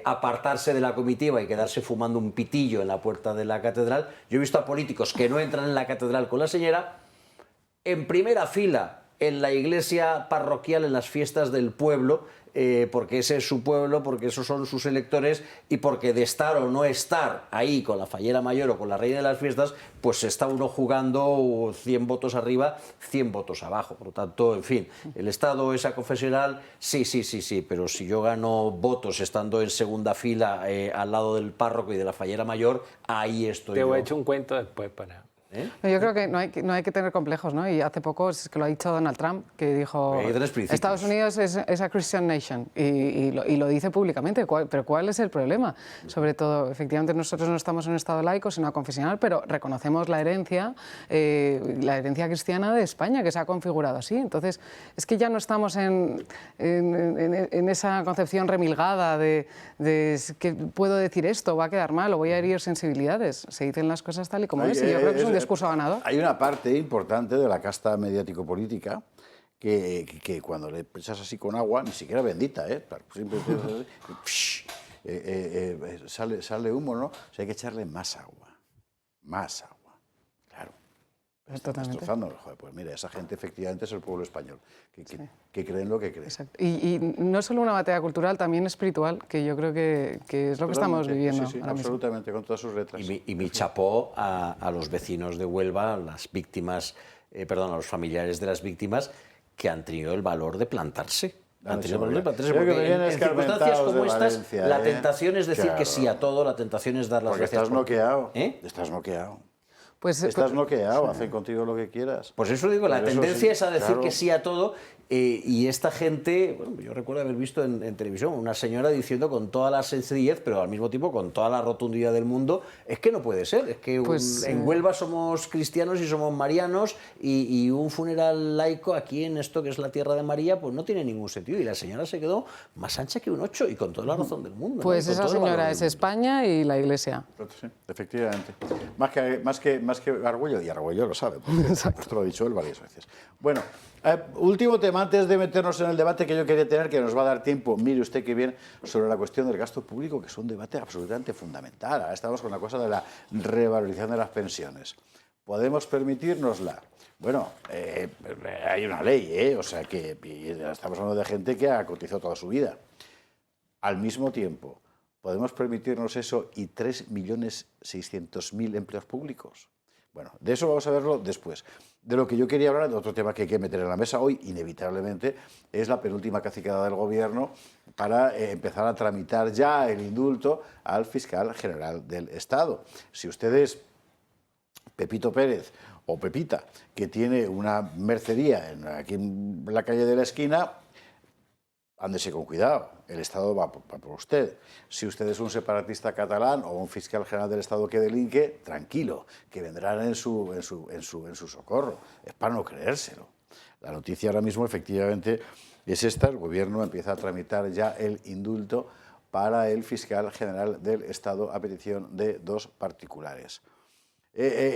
Speaker 4: apartarse de la comitiva y quedarse fumando un pitillo en la puerta de la catedral. Yo he visto a políticos que no entran en la catedral con la señora en primera fila en la iglesia parroquial, en las fiestas del pueblo, porque ese es su pueblo, porque esos son sus electores y porque de estar o no estar ahí con la fallera mayor o con la reina de las fiestas, pues está uno jugando 100 votos arriba, 100 votos abajo. Por lo tanto, en fin, el Estado es aconfesional, sí, pero si yo gano votos estando en segunda fila al lado del párroco y de la fallera mayor, ahí estoy yo.
Speaker 5: Te voy a echar un cuento después para...
Speaker 6: Yo creo que no hay que tener complejos, ¿no? Y hace poco es que lo ha dicho Donald Trump, que dijo Estados Unidos es a Christian nation y lo dice públicamente. Pero ¿cuál es el problema? Sobre todo, efectivamente, nosotros no estamos en un Estado laico, sino confesional, pero reconocemos la herencia cristiana de España, que se ha configurado así. Entonces, es que ya no estamos en esa concepción remilgada de que puedo decir esto, va a quedar mal o voy a herir sensibilidades. Se dicen las cosas tal y como es, y yo creo que es un discurso ganador.
Speaker 1: Hay una parte importante de la casta mediático-política que cuando le echas así con agua, ni siquiera bendita, siempre sale humo, ¿no? O sea, hay que echarle más agua, claro.
Speaker 6: Totalmente.
Speaker 1: Joder, pues mira, esa gente efectivamente es el pueblo español, que creen lo que creen.
Speaker 6: Exacto. Y no solo una batalla cultural, también espiritual, que yo creo que es lo que estamos viviendo ahora
Speaker 1: absolutamente,
Speaker 6: mismo.
Speaker 1: Con todas sus letras.
Speaker 4: Y mi chapó a los vecinos de Huelva, las víctimas, a los familiares de las víctimas, que han tenido el valor de plantarse. Han tenido el valor de plantarse, porque en circunstancias como estas, Valencia, la tentación es decir que sí a todo, la tentación es dar las gracias.
Speaker 1: Estás noqueado, estás noqueado. Estás noqueado, hacen contigo lo que quieras.
Speaker 4: Pues eso digo, la tendencia es a decir que sí a todo, y esta gente, bueno, yo recuerdo haber visto en televisión una señora diciendo con toda la sencillez, pero al mismo tiempo con toda la rotundidad del mundo, es que no puede ser, es que en Huelva somos cristianos y somos marianos, y un funeral laico aquí en esto que es la tierra de María, pues no tiene ningún sentido, y la señora se quedó más ancha que un 8 y con toda la razón del mundo.
Speaker 6: Pues ¿no? Esa señora es España y la Iglesia.
Speaker 1: Sí, efectivamente. Más que Argüello, y Argüello lo sabe, porque esto lo ha dicho él varias veces. Bueno, último tema antes de meternos en el debate que yo quería tener, que nos va a dar tiempo, mire usted qué bien, sobre la cuestión del gasto público, que es un debate absolutamente fundamental. Ahora estamos con la cosa de la revalorización de las pensiones. ¿Podemos permitirnosla? Bueno, hay una ley, o sea que estamos hablando de gente que ha cotizado toda su vida. Al mismo tiempo, ¿podemos permitirnos eso y 3.600.000 empleos públicos? Bueno, de eso vamos a verlo después. De lo que yo quería hablar, de otro tema que hay que meter en la mesa hoy, inevitablemente, es la penúltima cacicada del Gobierno para empezar a tramitar ya el indulto al fiscal general del Estado. Si ustedes, Pepito Pérez o Pepita, que tiene una mercería aquí en la calle de la esquina, ándese con cuidado, el Estado va por usted. Si usted es un separatista catalán o un fiscal general del Estado que delinque, tranquilo, que vendrán en su socorro. Es para no creérselo. La noticia ahora mismo, efectivamente, es esta. El Gobierno empieza a tramitar ya el indulto para el fiscal general del Estado a petición de 2 particulares.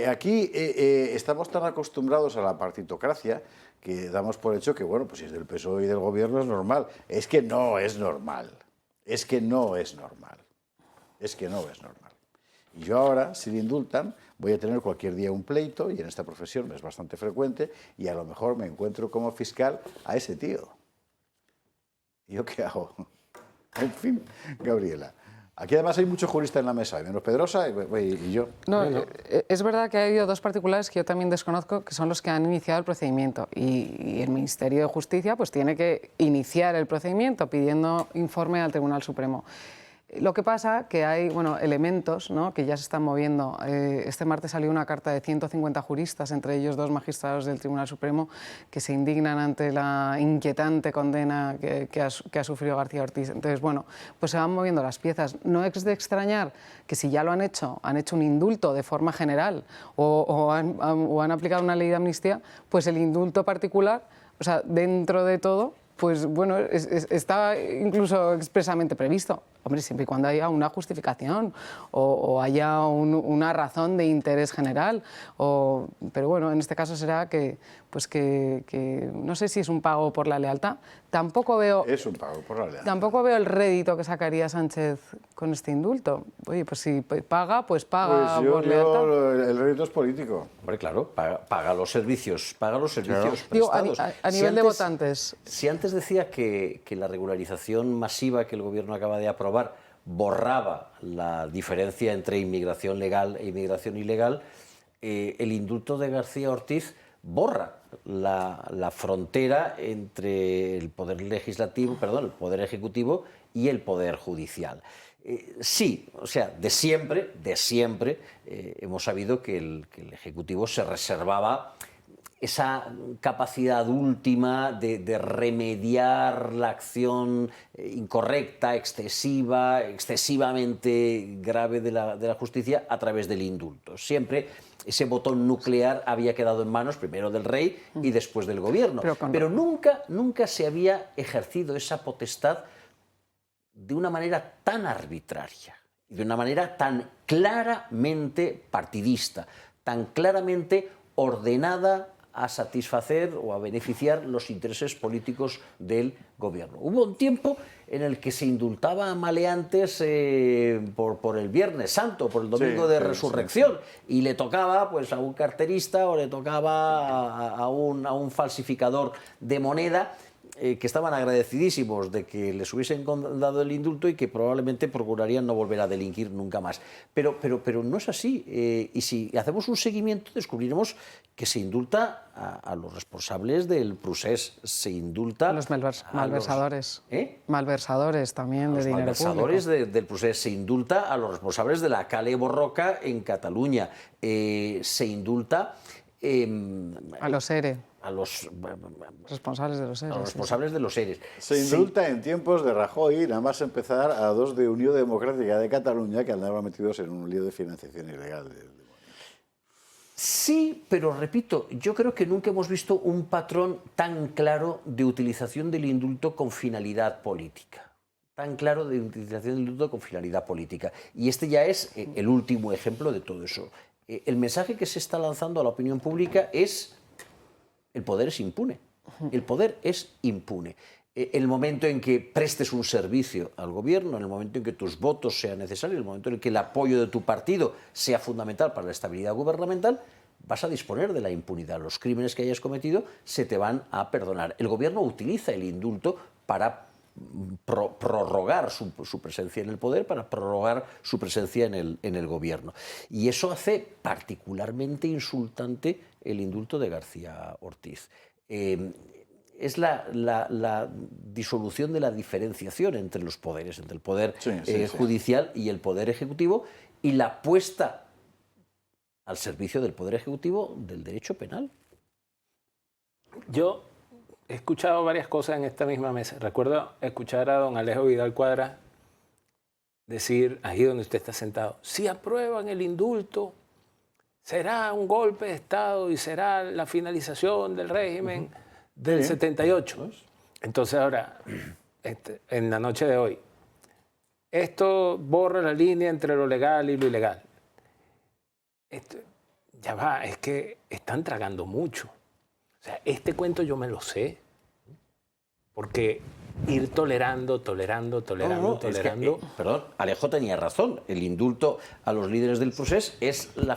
Speaker 1: Aquí estamos tan acostumbrados a la partitocracia que damos por hecho que, bueno, pues si es del PSOE y del Gobierno es normal. Es que no es normal. Es que no es normal. Es que no es normal. Y yo ahora, si le indultan, voy a tener cualquier día un pleito, y en esta profesión es bastante frecuente, y a lo mejor me encuentro como fiscal a ese tío. ¿Y yo qué hago? En fin, Gabriela. Aquí además hay mucho jurista en la mesa, menos Pedrosa y yo.
Speaker 6: No, es verdad que ha habido dos particulares que yo también desconozco, que son los que han iniciado el procedimiento. Y el Ministerio de Justicia pues tiene que iniciar el procedimiento pidiendo informe al Tribunal Supremo. Lo que pasa que hay elementos, ¿no?, que ya se están moviendo. Este martes salió una carta de 150 juristas, entre ellos 2 magistrados del Tribunal Supremo, que se indignan ante la inquietante condena que ha sufrido García Ortiz. Entonces, pues se van moviendo las piezas. No es de extrañar que si ya lo han hecho un indulto de forma general o han aplicado una ley de amnistía, pues el indulto particular, o sea, dentro de todo, pues está incluso expresamente previsto. Hombre, siempre y cuando haya una justificación o haya una razón de interés general. Pero en este caso será que no sé si es un pago por la lealtad. Tampoco veo...
Speaker 1: Es un pago por la lealtad.
Speaker 6: Tampoco veo el rédito que sacaría Sánchez con este indulto. Oye, pues si paga, pues paga por lealtad.
Speaker 1: El rédito es político.
Speaker 4: Hombre, claro, paga los servicios prestados.
Speaker 6: Digo, a nivel de votantes.
Speaker 4: Si antes decía que la regularización masiva que el Gobierno acaba de aprobar borraba la diferencia entre inmigración legal e inmigración ilegal, el indulto de García Ortiz borra la frontera entre el poder legislativo, el poder ejecutivo y el poder judicial. Sí, o sea, de siempre hemos sabido que el ejecutivo se reservaba esa capacidad última de remediar la acción incorrecta, excesivamente grave de la justicia a través del indulto. Siempre ese botón nuclear había quedado en manos primero del rey y después del gobierno. Pero nunca se había ejercido esa potestad de una manera tan arbitraria, de una manera tan claramente partidista, tan claramente ordenada a satisfacer o a beneficiar los intereses políticos del gobierno. Hubo un tiempo en el que se indultaba a maleantes por el Viernes Santo, por el Domingo de Resurrección, y le tocaba pues a un carterista o le tocaba a un falsificador de moneda, que estaban agradecidísimos de que les hubiesen dado el indulto y que probablemente procurarían no volver a delinquir nunca más. Pero no es así. Y si hacemos un seguimiento, descubriremos que se indulta a los responsables del procés, se indulta
Speaker 6: a los malversadores. Malversadores también de dinero público.
Speaker 4: Malversadores del procés, se indulta a los responsables de la Cale Borroca en Cataluña, se indulta
Speaker 6: a los ERE.
Speaker 4: A los
Speaker 6: responsables de los ERE.
Speaker 4: A los responsables de los ERE.
Speaker 1: Se indulta en tiempos de Rajoy, nada más empezar, a 2 de Unión Democrática de Cataluña que andaban metidos en un lío de financiación ilegal.
Speaker 4: Sí, pero repito, yo creo que nunca hemos visto un patrón tan claro de utilización del indulto con finalidad política. Tan claro de utilización del indulto con finalidad política. Y este ya es el último ejemplo de todo eso. El mensaje que se está lanzando a la opinión pública es: el poder es impune. El poder es impune. El momento en que prestes un servicio al gobierno, en el momento en que tus votos sean necesarios, en el momento en que el apoyo de tu partido sea fundamental para la estabilidad gubernamental, vas a disponer de la impunidad. Los crímenes que hayas cometido se te van a perdonar. El gobierno utiliza el indulto para prorrogar su presencia en el poder, para prorrogar su presencia en el gobierno. Y eso hace particularmente insultante el indulto de García Ortiz. Es la disolución de la diferenciación entre los poderes, entre el poder judicial y el poder ejecutivo, y la puesta al servicio del poder ejecutivo del derecho penal.
Speaker 5: Yo he escuchado varias cosas en esta misma mesa. Recuerdo escuchar a don Alejo Vidal Cuadra decir, ahí donde usted está sentado, si aprueban el indulto, será un golpe de Estado y será la finalización del régimen del 78. Entonces ahora, en la noche de hoy, esto borra la línea entre lo legal y lo ilegal. Ya va, es que están tragando mucho. O sea, este cuento yo me lo sé, porque ir tolerando.
Speaker 4: Perdón, Alejo tenía razón. El indulto a los líderes del procés es la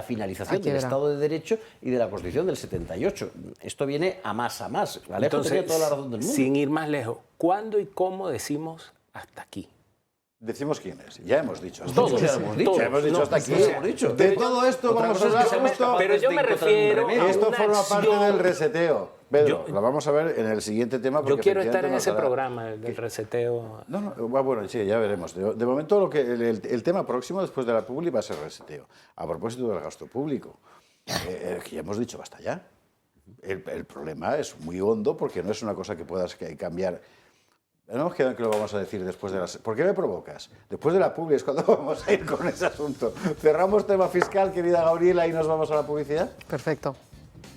Speaker 4: finalización del Estado de Derecho y de la Constitución del 78. Esto viene a más. Alejo
Speaker 5: Entonces,
Speaker 4: tenía toda la razón del mundo.
Speaker 5: Sin ir más lejos, ¿cuándo y cómo decimos hasta aquí?
Speaker 1: Decimos quién es. Ya hemos dicho.
Speaker 4: Todos ya hemos dicho.
Speaker 1: Ya hemos dicho hasta aquí.
Speaker 4: De
Speaker 1: todo esto vamos a hablar justo.
Speaker 5: Pero yo me refiero a
Speaker 1: esto
Speaker 5: una
Speaker 1: forma parte
Speaker 5: acción.
Speaker 1: del reseteo. Pedro, lo vamos a ver en el siguiente tema.
Speaker 5: Yo quiero estar en ese programa, el del reseteo.
Speaker 1: No, bueno, sí, ya veremos. De momento el tema próximo después de la publi va a ser reseteo. A propósito del gasto público, que ya hemos dicho basta ya. El problema es muy hondo porque no es una cosa que puedas cambiar. No nos queda que lo vamos a decir después de las... ¿Por qué me provocas? Después de la publi es cuando vamos a ir con ese asunto. Cerramos tema fiscal, querida Gabriela, y nos vamos a la publicidad.
Speaker 6: Perfecto.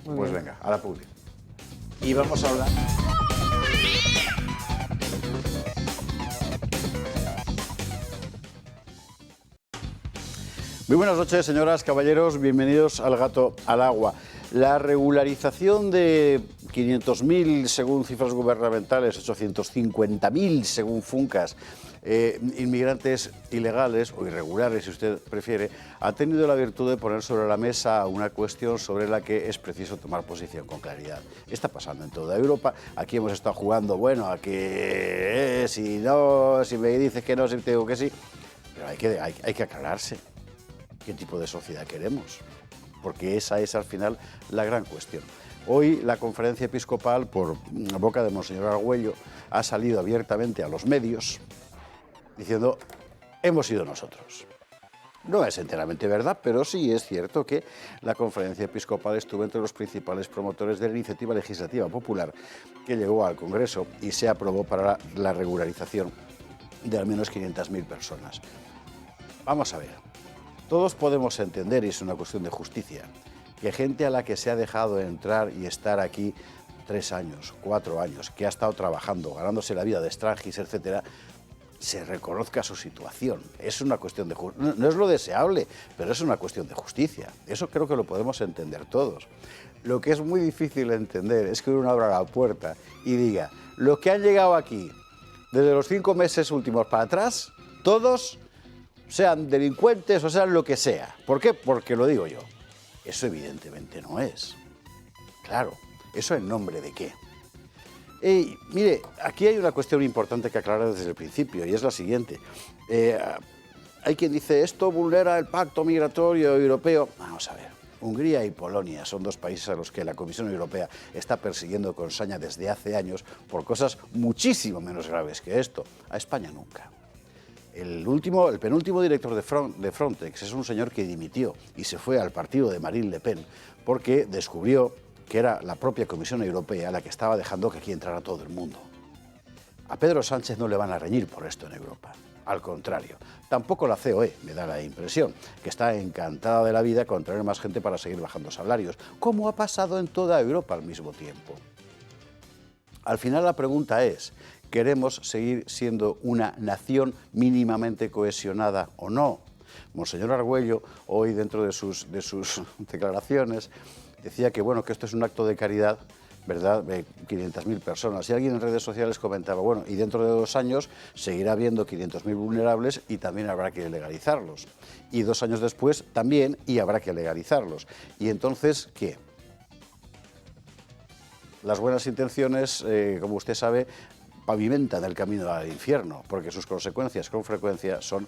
Speaker 1: Pues venga, a la publi. Y vamos a hablar... Muy buenas noches, señoras, caballeros. Bienvenidos al Gato al Agua. La regularización de 500.000 según cifras gubernamentales, 850.000 según Funcas, inmigrantes ilegales o irregulares, si usted prefiere, ha tenido la virtud de poner sobre la mesa una cuestión sobre la que es preciso tomar posición con claridad. Está pasando en toda Europa. Aquí hemos estado jugando, bueno, a que si no, si me dices que no, si te digo que sí. Pero hay que aclararse qué tipo de sociedad queremos, porque esa es al final la gran cuestión. Hoy la conferencia episcopal, por boca de Monseñor Argüello, ha salido abiertamente a los medios diciendo, hemos sido nosotros. No es enteramente verdad, pero sí es cierto que la conferencia episcopal estuvo entre los principales promotores de la iniciativa legislativa popular que llegó al Congreso y se aprobó para la regularización de al menos 500.000 personas. Vamos a ver. Todos podemos entender, y es una cuestión de justicia, que gente a la que se ha dejado entrar y estar aquí 3 años, 4 años, que ha estado trabajando, ganándose la vida de extranjis, etcétera, se reconozca su situación. Es una cuestión de justicia. No es lo deseable, pero es una cuestión de justicia. Eso creo que lo podemos entender todos. Lo que es muy difícil entender es que uno abra la puerta y diga, los que han llegado aquí desde los 5 meses últimos para atrás, todos sean delincuentes o sean lo que sea. ¿Por qué? Porque lo digo yo. Eso evidentemente no es. Claro, ¿eso en nombre de qué? Mire, aquí hay una cuestión importante que aclarar desde el principio y es la siguiente. Hay quien dice, esto vulnera el pacto migratorio europeo. Vamos a ver, Hungría y Polonia son 2 países a los que la Comisión Europea está persiguiendo con saña desde hace años por cosas muchísimo menos graves que esto. A España nunca. El penúltimo director de Frontex es un señor que dimitió y se fue al partido de Marine Le Pen porque descubrió que era la propia Comisión Europea la que estaba dejando que aquí entrara todo el mundo. A Pedro Sánchez no le van a reñir por esto en Europa. Al contrario, tampoco la COE, me da la impresión, que está encantada de la vida con traer más gente para seguir bajando salarios, como ha pasado en toda Europa al mismo tiempo. Al final la pregunta es, ¿queremos seguir siendo una nación mínimamente cohesionada o no? Monseñor Argüello, hoy dentro de sus declaraciones, decía que, bueno, que esto es un acto de caridad, ¿verdad?, de 500.000 personas. Y alguien en redes sociales comentaba, bueno, y dentro de 2 años seguirá habiendo 500.000 vulnerables y también habrá que legalizarlos. Y 2 años después también y habrá que legalizarlos. Y entonces, ¿qué? Las buenas intenciones, como usted sabe, pavimentan el camino al infierno, porque sus consecuencias con frecuencia son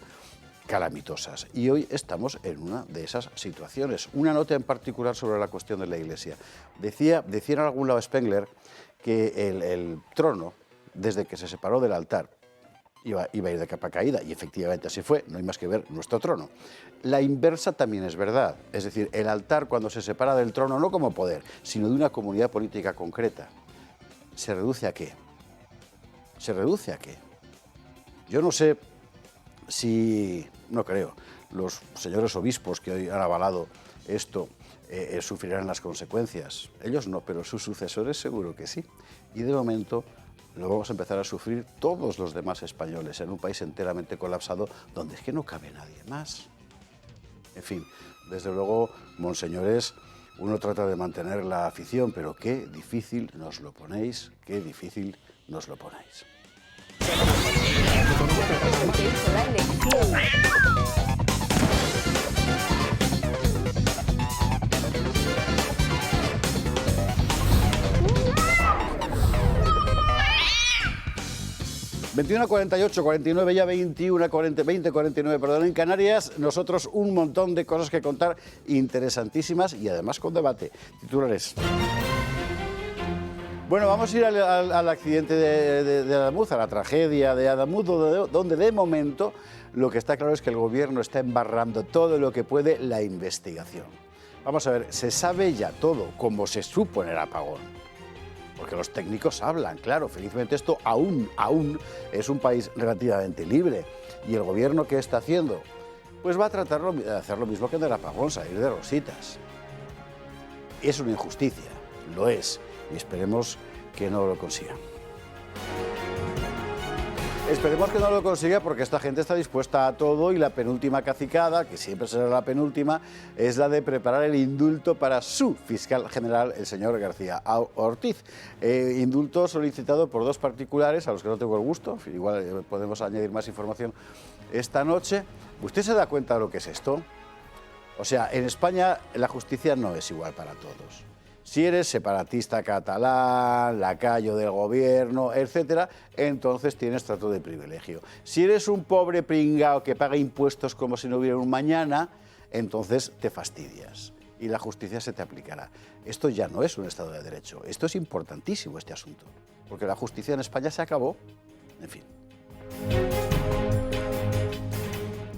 Speaker 1: calamitosas. Y hoy estamos en una de esas situaciones. Una nota en particular sobre la cuestión de la Iglesia. Decía en algún lado Spengler que el trono, desde que se separó del altar, iba a ir de capa caída, y efectivamente así fue, no hay más que ver nuestro trono. La inversa también es verdad, es decir, el altar cuando se separa del trono, no como poder, sino de una comunidad política concreta, ¿se reduce a qué? ¿Se reduce a qué? Yo no sé si, no creo, los señores obispos que hoy han avalado esto sufrirán las consecuencias. Ellos no, pero sus sucesores seguro que sí. Y de momento lo vamos a empezar a sufrir todos los demás españoles en un país enteramente colapsado donde es que no cabe nadie más. En fin, desde luego, monseñores, uno trata de mantener la afición, pero qué difícil nos lo ponéis, qué difícil nos lo ponéis. ...21:48, 49 ya 20:49, perdón, en Canarias. Nosotros un montón de cosas que contar, interesantísimas y además con debate. Titulares. Bueno, vamos a ir al accidente de Adamuz, a la tragedia de Adamuz, donde de momento lo que está claro es que el gobierno está embarrando todo lo que puede la investigación. Vamos a ver, se sabe ya todo, como se supo en el apagón. Porque los técnicos hablan, claro, felizmente esto aún es un país relativamente libre. ¿Y el gobierno qué está haciendo? Pues va a tratar de hacer lo mismo que en el apagón, salir de rositas. Es una injusticia, lo es, y esperemos que no lo consiga. Esperemos que no lo consiga porque esta gente está dispuesta a todo y la penúltima cacicada, que siempre será la penúltima, es la de preparar el indulto para su fiscal general, el señor García Ortiz. Indulto solicitado por dos particulares a los que no tengo el gusto, igual podemos añadir más información esta noche. ¿Usted se da cuenta de lo que es esto? O sea, en España la justicia no es igual para todos. Si eres separatista catalán, lacayo del gobierno, etcétera, entonces tienes trato de privilegio. Si eres un pobre pringao que paga impuestos como si no hubiera un mañana, entonces te fastidias y la justicia se te aplicará. Esto ya no es un Estado de Derecho. Esto es importantísimo, este asunto, porque la justicia en España se acabó. En fin.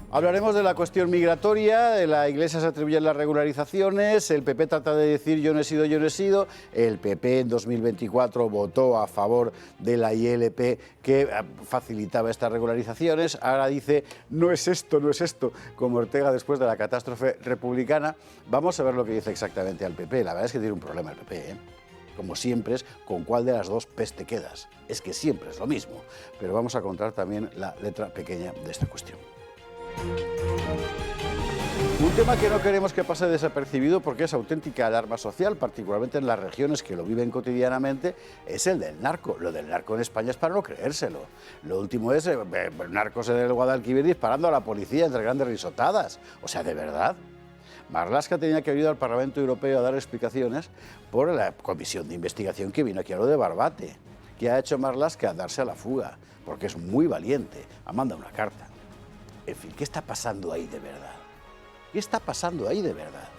Speaker 1: Hablaremos de la cuestión migratoria, la Iglesia se atribuye las regularizaciones, el PP trata de decir yo no he sido, el PP en 2024 votó a favor de la ILP que facilitaba estas regularizaciones, ahora dice no es esto, como Ortega después de la catástrofe republicana. Vamos a ver lo que dice exactamente al PP, la verdad es que tiene un problema el PP, Como siempre es, ¿con cuál de las dos P's te quedas? Es que siempre es lo mismo, pero vamos a contar también la letra pequeña de esta cuestión. Un tema que no queremos que pase desapercibido porque es auténtica alarma social, particularmente en las regiones que lo viven cotidianamente, es el del narco. Lo del narco en España es para no creérselo. Lo último es narcos en el Guadalquivir disparando a la policía entre grandes risotadas. O sea, ¿de verdad? Marlaska tenía que haber ido al Parlamento Europeo a dar explicaciones por la comisión de investigación que vino aquí a lo de Barbate. ¿Qué ha hecho Marlaska? Darse a la fuga, porque es muy valiente. Ha mandado una carta. En fin, ¿qué está pasando ahí de verdad? ¿Qué está pasando ahí de verdad?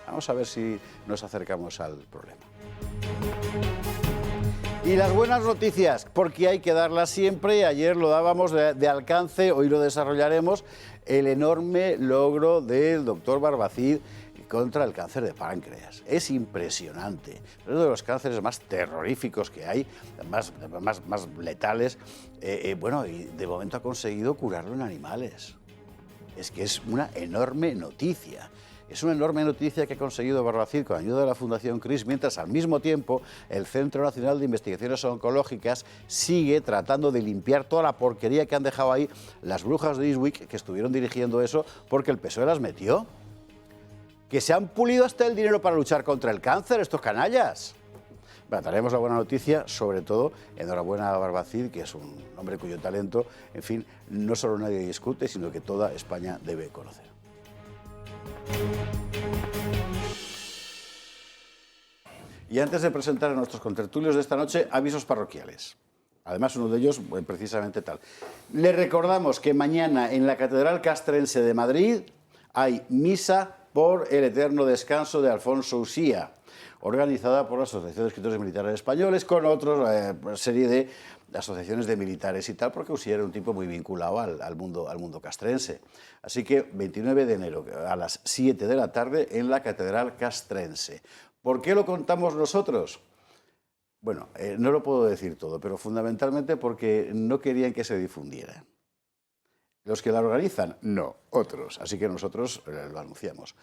Speaker 1: Vamos a ver si nos acercamos al problema. Y las buenas noticias, porque hay que darlas siempre. Ayer lo dábamos de alcance, hoy lo desarrollaremos, el enorme logro del doctor Barbacid contra el cáncer de páncreas. Es impresionante. Es uno de los cánceres más terroríficos que hay, más letales. Bueno, y de momento ha conseguido curarlo en animales. Es que es una enorme noticia. Es una enorme noticia que ha conseguido Barbacid con ayuda de la Fundación CRIS, mientras al mismo tiempo el Centro Nacional de Investigaciones Oncológicas sigue tratando de limpiar toda la porquería que han dejado ahí las brujas de Eastwick, que estuvieron dirigiendo eso porque el PSOE las metió. Que se han pulido hasta el dinero para luchar contra el cáncer, estos canallas. Bueno, daremos la buena noticia, sobre todo, enhorabuena a Barbacid, que es un hombre cuyo talento, en fin, no solo nadie discute, sino que toda España debe conocer. Y antes de presentar a nuestros contertulios de esta noche, avisos parroquiales. Además, uno de ellos, precisamente tal. Les recordamos que mañana en la Catedral Castrense de Madrid hay misa por el eterno descanso de Alfonso Usía, organizada por la Asociación de Escritores Militares Españoles, con otra serie de asociaciones de militares y tal, porque Usía era un tipo muy vinculado al mundo castrense. Así que 29 de enero a las 7 de la tarde en la Catedral Castrense. ¿Por qué lo contamos nosotros? Bueno, no lo puedo decir todo, pero fundamentalmente porque no querían que se difundiera. Los que la organizan, no, otros. Así que nosotros lo anunciamos.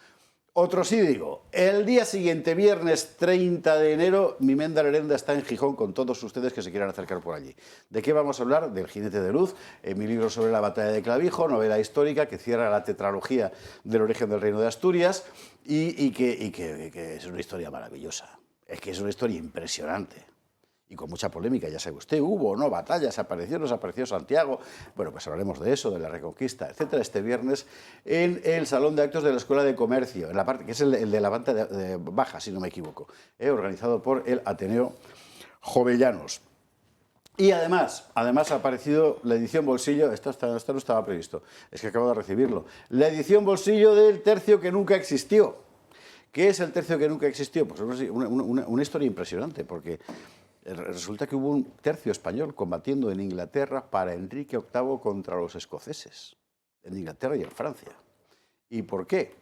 Speaker 1: Otro sí digo, el día siguiente, viernes 30 de enero, mi Menda Lerenda está en Gijón con todos ustedes que se quieran acercar por allí. ¿De qué vamos a hablar? Del Jinete de Luz, mi libro sobre la batalla de Clavijo, novela histórica que cierra la tetralogía del origen del Reino de Asturias y que es una historia maravillosa. Es que es una historia impresionante. y con mucha polémica, ya sabe usted, hubo o no batallas, apareció o no apareció Santiago. Bueno, pues hablaremos de eso, de la Reconquista, etcétera, este viernes en el Salón de Actos de la Escuela de Comercio, en la parte que es el de la planta baja, si no me equivoco, organizado por el Ateneo Jovellanos. Y además ha aparecido la edición bolsillo, esto no estaba previsto, es que acabo de recibirlo, la edición bolsillo del tercio que nunca existió. ¿Qué es el tercio que nunca existió? Pues una historia impresionante, porque resulta que hubo un tercio español combatiendo en Inglaterra para Enrique VIII contra los escoceses, en Inglaterra y en Francia. ¿Y por qué?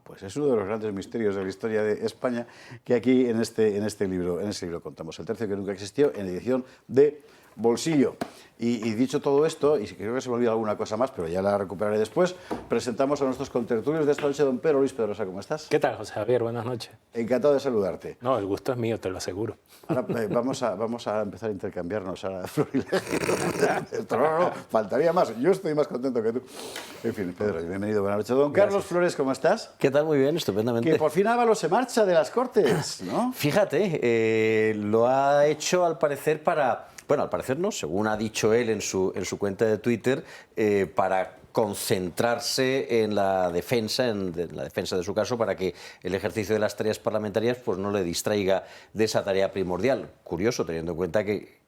Speaker 1: Pues es uno de los grandes misterios de la historia de España que aquí en ese libro contamos. El tercio que nunca existió, en edición de bolsillo. Y dicho todo esto, y creo que se me olvida alguna cosa más, pero ya la recuperaré después, presentamos a nuestros contertulios de esta noche, don Pedro Luis Pedrosa. ¿Cómo estás?
Speaker 5: ¿Qué tal, José Javier? Buenas noches.
Speaker 1: Encantado de saludarte.
Speaker 5: No, el gusto es mío, te lo aseguro.
Speaker 1: Ahora vamos a empezar a intercambiarnos ahora florilegios. No, faltaría más. Yo estoy más contento que tú. En fin, Pedro, bienvenido. Buenas noches. Don Carlos Flores, ¿cómo estás?
Speaker 4: ¿Qué tal? Muy bien, estupendamente.
Speaker 1: Que por fin Ábalos se marcha de las Cortes, ¿no?
Speaker 4: Fíjate, lo ha hecho al parecer para... Bueno, al parecer no, según ha dicho él en su cuenta de Twitter, para concentrarse en la defensa de su caso, para que el ejercicio de las tareas parlamentarias pues no le distraiga de esa tarea primordial. Curioso, teniendo en cuenta que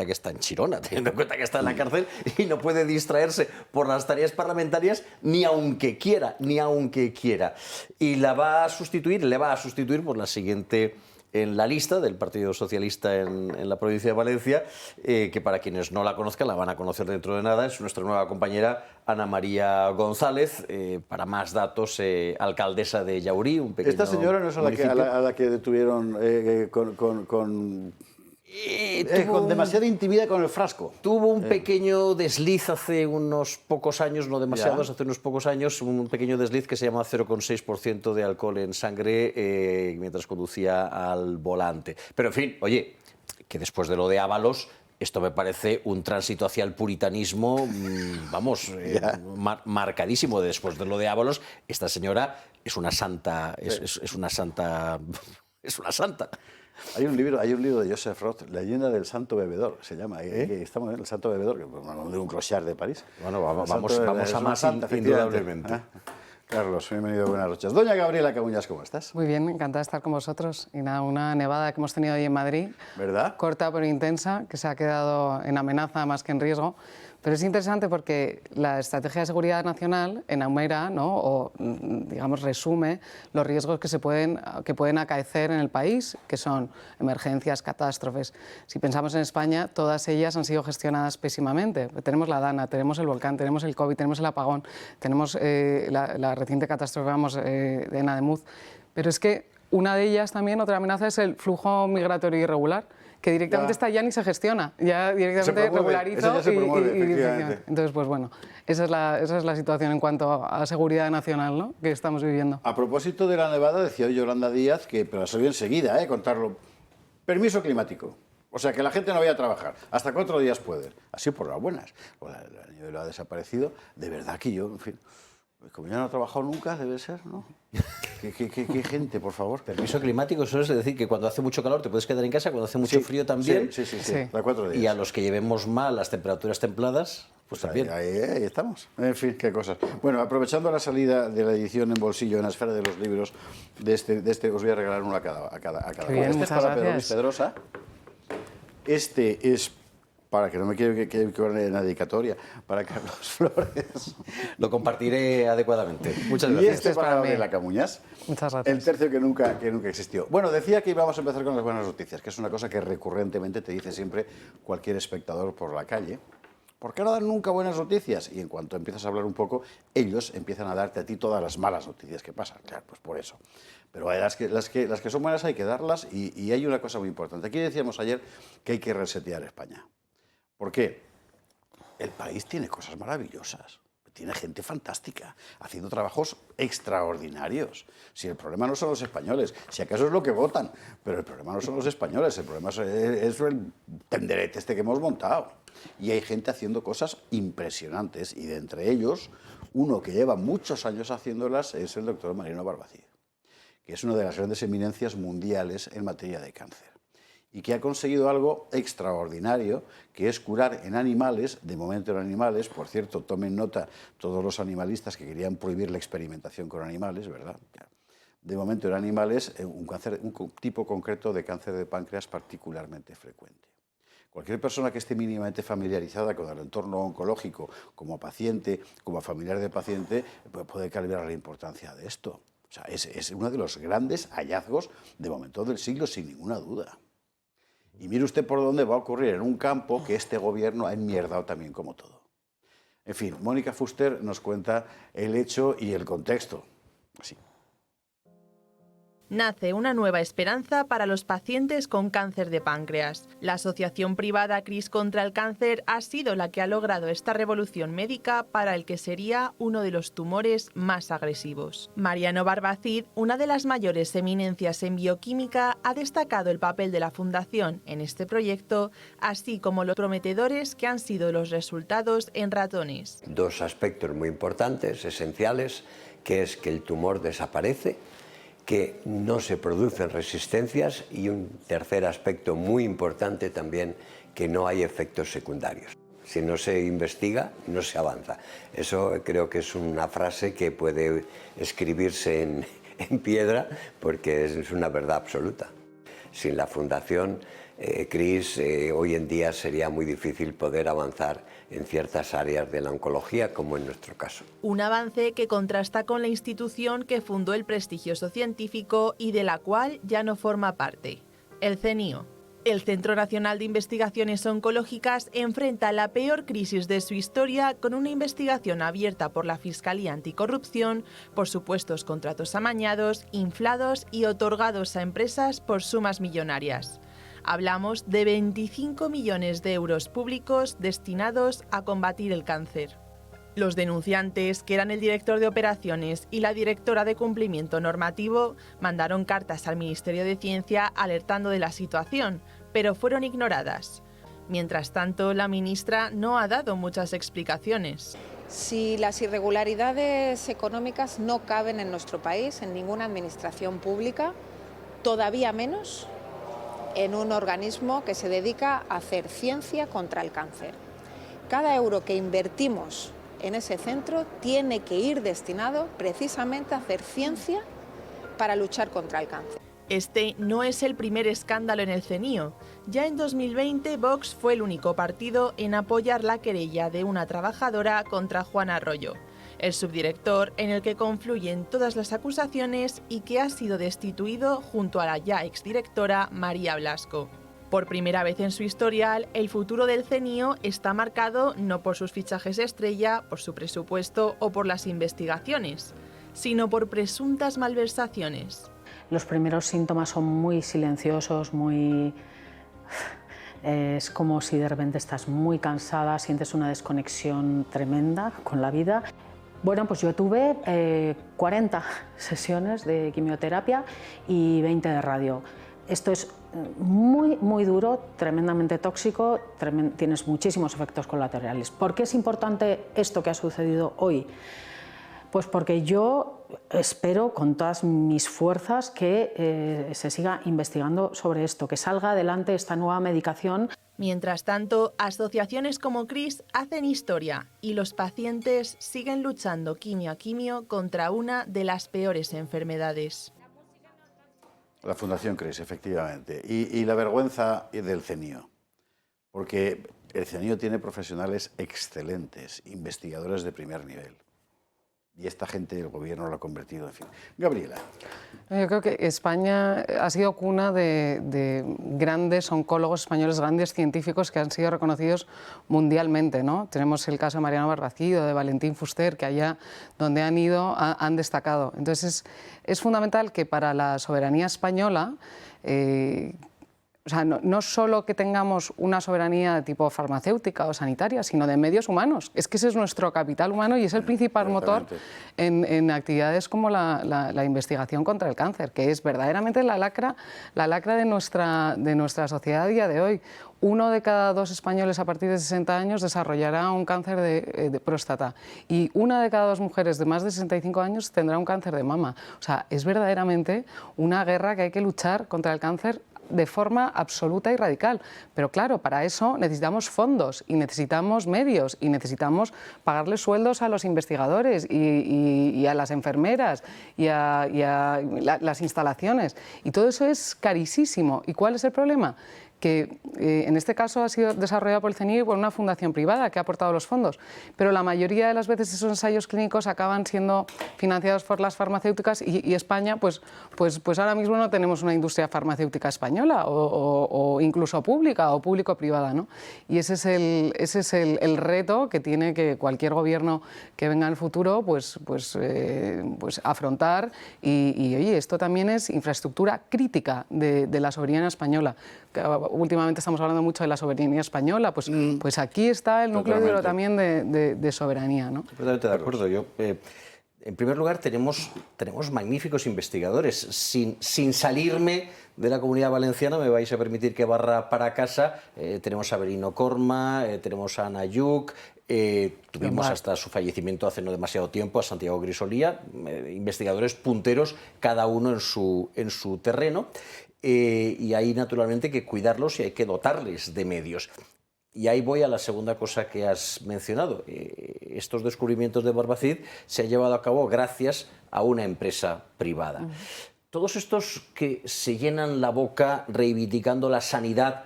Speaker 4: está en Chirona, teniendo en cuenta que está en la cárcel y no puede distraerse por las tareas parlamentarias ni aunque quiera. Y le va a sustituir por la siguiente en la lista del Partido Socialista en la provincia de Valencia, que para quienes no la conozcan la van a conocer dentro de nada, es nuestra nueva compañera Ana María González. Para más datos, alcaldesa de Llaurí, un pequeño
Speaker 1: Esta señora no es a la que detuvieron con demasiada intimidad con el frasco.
Speaker 4: Tuvo un pequeño desliz hace unos pocos años, no demasiados, hace unos pocos años, un pequeño desliz que se llama 0,6% de alcohol en sangre mientras conducía al volante. Pero en fin, oye, que después de lo de Ábalos, esto me parece un tránsito hacia el puritanismo, marcadísimo. Después de lo de Ábalos, esta señora es una santa, es una santa.
Speaker 1: Hay un libro de Joseph Roth, Leyenda del Santo Bebedor, se llama. Estamos en el Santo Bebedor, de un clochard de París.
Speaker 4: Bueno, vamos a más, santa, indudablemente.
Speaker 1: Carlos, bienvenido, buenas noches. Doña Gabriela Camuñas, ¿cómo estás?
Speaker 6: Muy bien, encantada de estar con vosotros. Y nada, una nevada que hemos tenido hoy en Madrid.
Speaker 1: ¿Verdad?
Speaker 6: Corta pero intensa, que se ha quedado en amenaza más que en riesgo. Pero es interesante porque la Estrategia de Seguridad Nacional enumera, ¿no?, o digamos resume los riesgos que pueden acaecer en el país, que son emergencias, catástrofes. Si pensamos en España, todas ellas han sido gestionadas pésimamente. Tenemos la Dana, tenemos el volcán, tenemos el COVID, tenemos el apagón, tenemos la reciente catástrofe de Nademuz. Pero es que una de ellas también, otra amenaza, es el flujo migratorio irregular, que directamente está ya ni se gestiona, ya directamente regulariza y entonces, pues bueno, esa es la situación en cuanto a seguridad nacional, ¿no?, que estamos viviendo.
Speaker 1: A propósito de la nevada, decía hoy Yolanda Díaz, pero salió enseguida, contarlo, permiso climático. O sea, que la gente no vaya a trabajar. Hasta 4 días puede. Así por las buenas. Pues la nieve ha desaparecido. De verdad que yo, en fin, como ya no he trabajado nunca, debe ser, ¿no? ¿Qué gente, por favor?
Speaker 4: Permiso climático, eso es decir, que cuando hace mucho calor te puedes quedar en casa, cuando hace mucho frío también.
Speaker 1: Sí. Hasta 4 días.
Speaker 4: Y a los que llevemos mal las temperaturas templadas, pues también.
Speaker 1: Ahí estamos. En fin, qué cosas. Bueno, aprovechando la salida de la edición en bolsillo en la esfera de los libros, de este os voy a regalar uno a cada
Speaker 6: Bien,
Speaker 1: este es para Pedro Luis Pedrosa. Este es, para que no me quede en la dedicatoria, para Carlos Flores.
Speaker 4: Lo compartiré adecuadamente. Muchas gracias.
Speaker 1: Y este es para Gabriela Camuñas.
Speaker 6: Muchas gracias.
Speaker 1: El tercio que nunca existió. Bueno, decía que íbamos a empezar con las buenas noticias, que es una cosa que recurrentemente te dice siempre cualquier espectador por la calle. ¿Por qué no dan nunca buenas noticias? Y en cuanto empiezas a hablar un poco, ellos empiezan a darte a ti todas las malas noticias que pasan. Claro, pues por eso. Pero las que son buenas hay que darlas, y hay una cosa muy importante. Aquí decíamos ayer que hay que resetear España. ¿Por qué? El país tiene cosas maravillosas. Tiene gente fantástica, haciendo trabajos extraordinarios. Si el problema no son los españoles, si acaso es lo que votan, pero el problema no son los españoles, el problema es el tenderete este que hemos montado. Y hay gente haciendo cosas impresionantes, y de entre ellos, uno que lleva muchos años haciéndolas es el doctor Mariano Barbacid, que es una de las grandes eminencias mundiales en materia de cáncer. y que ha conseguido algo extraordinario, que es curar en animales, de momento en animales, por cierto, tomen nota todos los animalistas que querían prohibir la experimentación con animales, ¿verdad? De momento en animales, un tipo concreto de cáncer de páncreas particularmente frecuente. Cualquier persona que esté mínimamente familiarizada con el entorno oncológico, como paciente, como familiar de paciente, puede calibrar la importancia de esto. O sea, es uno de los grandes hallazgos de momento del siglo, sin ninguna duda. Y mire usted por dónde va a ocurrir, en un campo que este gobierno ha enmierdado también como todo. En fin, Mónica Fuster nos cuenta el hecho y el contexto. Así.
Speaker 16: Nace una nueva esperanza para los pacientes con cáncer de páncreas. La asociación privada CRIS contra el cáncer ha sido la que ha logrado esta revolución médica para el que sería uno de los tumores más agresivos. Mariano Barbacid, una de las mayores eminencias en bioquímica, ha destacado el papel de la Fundación en este proyecto, así como los prometedores que han sido los resultados en ratones.
Speaker 17: Dos aspectos muy importantes, esenciales, que es que el tumor desaparece, que no se producen resistencias y un tercer aspecto muy importante también, que no hay efectos secundarios. Si no se investiga, no se avanza. Eso creo que es una frase que puede escribirse en piedra porque es una verdad absoluta. Sin la Fundación CRIS, hoy en día sería muy difícil poder avanzar en ciertas áreas de la oncología, como en nuestro caso.
Speaker 16: Un avance que contrasta con la institución que fundó el prestigioso científico y de la cual ya no forma parte, el CNIO. El Centro Nacional de Investigaciones Oncológicas enfrenta la peor crisis de su historia con una investigación abierta por la Fiscalía Anticorrupción por supuestos contratos amañados, inflados y otorgados a empresas por sumas millonarias. Hablamos de 25 millones de euros públicos destinados a combatir el cáncer. Los denunciantes, que eran el director de operaciones y la directora de cumplimiento normativo, mandaron cartas al Ministerio de Ciencia alertando de la situación, pero fueron ignoradas. Mientras tanto, la ministra no ha dado muchas explicaciones.
Speaker 18: Si las irregularidades económicas no caben en nuestro país, en ninguna administración pública, todavía menos en un organismo que se dedica a hacer ciencia contra el cáncer. Cada euro que invertimos en ese centro tiene que ir destinado precisamente a hacer ciencia para luchar contra el cáncer.
Speaker 16: Este no es el primer escándalo en el CNIO. Ya en 2020, Vox fue el único partido en apoyar la querella de una trabajadora contra Juan Arroyo, el subdirector en el que confluyen todas las acusaciones y que ha sido destituido junto a la ya exdirectora María Blasco. Por primera vez en su historial, el futuro del CNIO está marcado no por sus fichajes estrella, por su presupuesto o por las investigaciones, sino por presuntas malversaciones.
Speaker 19: Los primeros síntomas son muy silenciosos, es como si de repente estás muy cansada, sientes una desconexión tremenda con la vida. Bueno, pues yo tuve 40 sesiones de quimioterapia y 20 de radio. Esto es muy duro, tremendamente tóxico, tienes muchísimos efectos colaterales. ¿Por qué es importante esto que ha sucedido hoy? Pues porque yo espero con todas mis fuerzas que se siga investigando sobre esto, que salga adelante esta nueva medicación.
Speaker 16: Mientras tanto, asociaciones como CRIS hacen historia y los pacientes siguen luchando quimio a quimio contra una de las peores enfermedades.
Speaker 1: La Fundación CRIS, efectivamente. Y la vergüenza del CNIO, porque el CNIO tiene profesionales excelentes, investigadores de primer nivel. Y esta gente del gobierno lo ha convertido, en fin. Gabriela.
Speaker 6: Yo creo que España ha sido cuna de grandes oncólogos españoles, grandes científicos que han sido reconocidos mundialmente, ¿no? Tenemos el caso de Mariano Barbacid o de Valentín Fuster, que allá donde han ido han destacado. Entonces es fundamental que para la soberanía española o sea, no solo que tengamos una soberanía de tipo farmacéutica o sanitaria, sino de medios humanos. Es que ese es nuestro capital humano y es el principal motor en actividades como la investigación contra el cáncer, que es verdaderamente la lacra de nuestra sociedad a día de hoy. 1 de cada 2 españoles a partir de 60 años desarrollará un cáncer de próstata y 1 de cada 2 mujeres de más de 65 años tendrá un cáncer de mama. O sea, es verdaderamente una guerra que hay que luchar contra el cáncer de forma absoluta y radical. Pero claro, para eso necesitamos fondos y necesitamos medios y necesitamos pagarles sueldos a los investigadores y a las enfermeras y a las instalaciones. Y todo eso es carísimo. ¿Y cuál es el problema? Que en este caso ha sido desarrollado por el CNI por una fundación privada que ha aportado los fondos, pero la mayoría de las veces esos ensayos clínicos acaban siendo financiados por las farmacéuticas y España, pues ahora mismo no tenemos una industria farmacéutica española o incluso pública o público-privada, ¿no? Y ese es el reto que tiene que cualquier gobierno que venga en el futuro pues afrontar y oye, esto también es infraestructura crítica de la soberanía española. Últimamente estamos hablando mucho de la soberanía española, pues aquí está el núcleo duro también de soberanía, ¿no?
Speaker 4: Completamente de acuerdo. Yo, en primer lugar, tenemos magníficos investigadores. Sin salirme de la Comunidad Valenciana, me vais a permitir que barra para casa. Tenemos a Berino Corma, tenemos a Ana Lluch, tuvimos hasta su fallecimiento hace no demasiado tiempo a Santiago Grisolía, investigadores punteros, cada uno en su terreno. Y hay naturalmente que cuidarlos y hay que dotarles de medios. Y ahí voy a la segunda cosa que has mencionado. Estos descubrimientos de Barbacid se han llevado a cabo gracias a una empresa privada. Todos estos que se llenan la boca reivindicando la sanidad,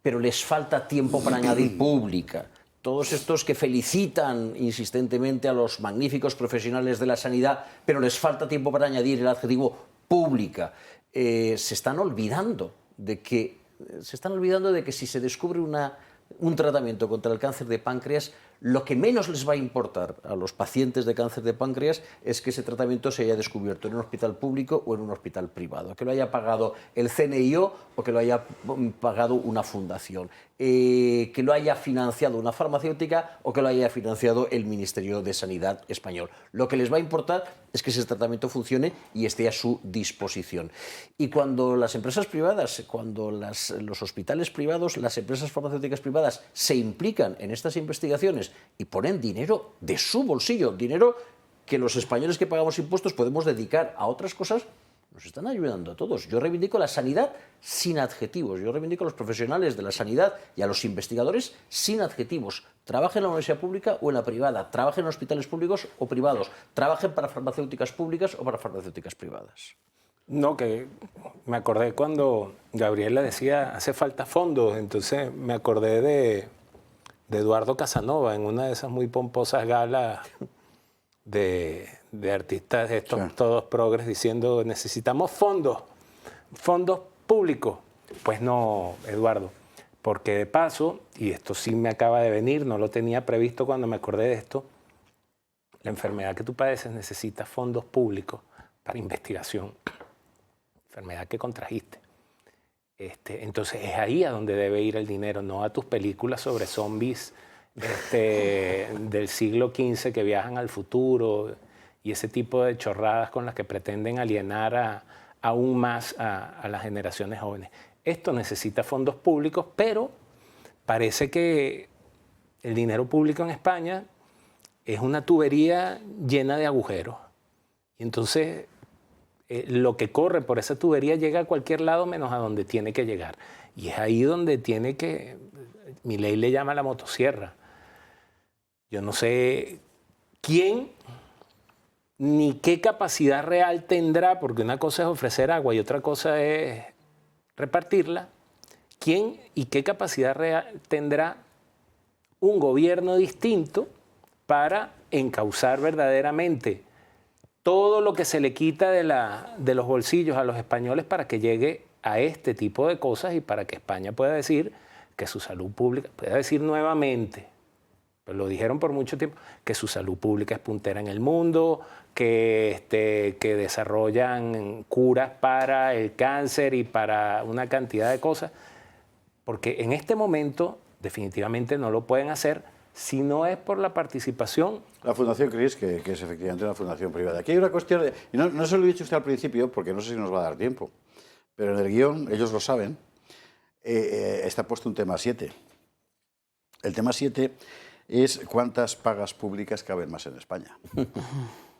Speaker 4: pero les falta tiempo para añadir pública. Todos estos que felicitan insistentemente a los magníficos profesionales de la sanidad, pero les falta tiempo para añadir el adjetivo pública. Se están olvidando de que si se descubre un tratamiento contra el cáncer de páncreas, lo que menos les va a importar a los pacientes de cáncer de páncreas es que ese tratamiento se haya descubierto en un hospital público o en un hospital privado, que lo haya pagado el CNIO o que lo haya pagado una fundación, que lo haya financiado una farmacéutica o que lo haya financiado el Ministerio de Sanidad español. Lo que les va a importar es que ese tratamiento funcione y esté a su disposición. Y cuando las empresas privadas, cuando los hospitales privados, las empresas farmacéuticas privadas se implican en estas investigaciones y ponen dinero de su bolsillo, dinero que los españoles que pagamos impuestos podemos dedicar a otras cosas, nos están ayudando a todos. Yo reivindico la sanidad sin adjetivos, yo reivindico a los profesionales de la sanidad y a los investigadores sin adjetivos. Trabajen en la universidad pública o en la privada, trabajen en hospitales públicos o privados, trabajen para farmacéuticas públicas o para farmacéuticas privadas.
Speaker 5: No, que me acordé cuando Gabriela decía hace falta fondos, entonces me acordé de Eduardo Casanova en una de esas muy pomposas galas de artistas estos todos progres diciendo necesitamos fondos públicos. Pues no, Eduardo, porque de paso, y esto sí me acaba de venir, no lo tenía previsto cuando me acordé de esto, la enfermedad que tú padeces necesita fondos públicos para investigación, enfermedad que contrajiste. Entonces es ahí a donde debe ir el dinero, no a tus películas sobre zombies del siglo XV que viajan al futuro y ese tipo de chorradas con las que pretenden alienar aún más a las generaciones jóvenes. Esto necesita fondos públicos, pero parece que el dinero público en España es una tubería llena de agujeros. Y entonces lo que corre por esa tubería llega a cualquier lado menos a donde tiene que llegar. Y es ahí donde tiene que... Milei le llama la motosierra. Yo no sé quién ni qué capacidad real tendrá, porque una cosa es ofrecer agua y otra cosa es repartirla. ¿Quién y qué capacidad real tendrá un gobierno distinto para encauzar verdaderamente todo lo que se le quita de los bolsillos a los españoles para que llegue a este tipo de cosas y para que España pueda decir que su salud pública, pueda decir nuevamente, pues lo dijeron por mucho tiempo, que su salud pública es puntera en el mundo, que desarrollan curas para el cáncer y para una cantidad de cosas, porque en este momento definitivamente no lo pueden hacer si no es por la participación. La
Speaker 1: Fundación CRIS, que es efectivamente una fundación privada. Aquí hay una cuestión, y no se lo he dicho usted al principio, porque no sé si nos va a dar tiempo, pero en el guión, ellos lo saben, está puesto un tema 7. El tema 7 es cuántas pagas públicas caben más en España.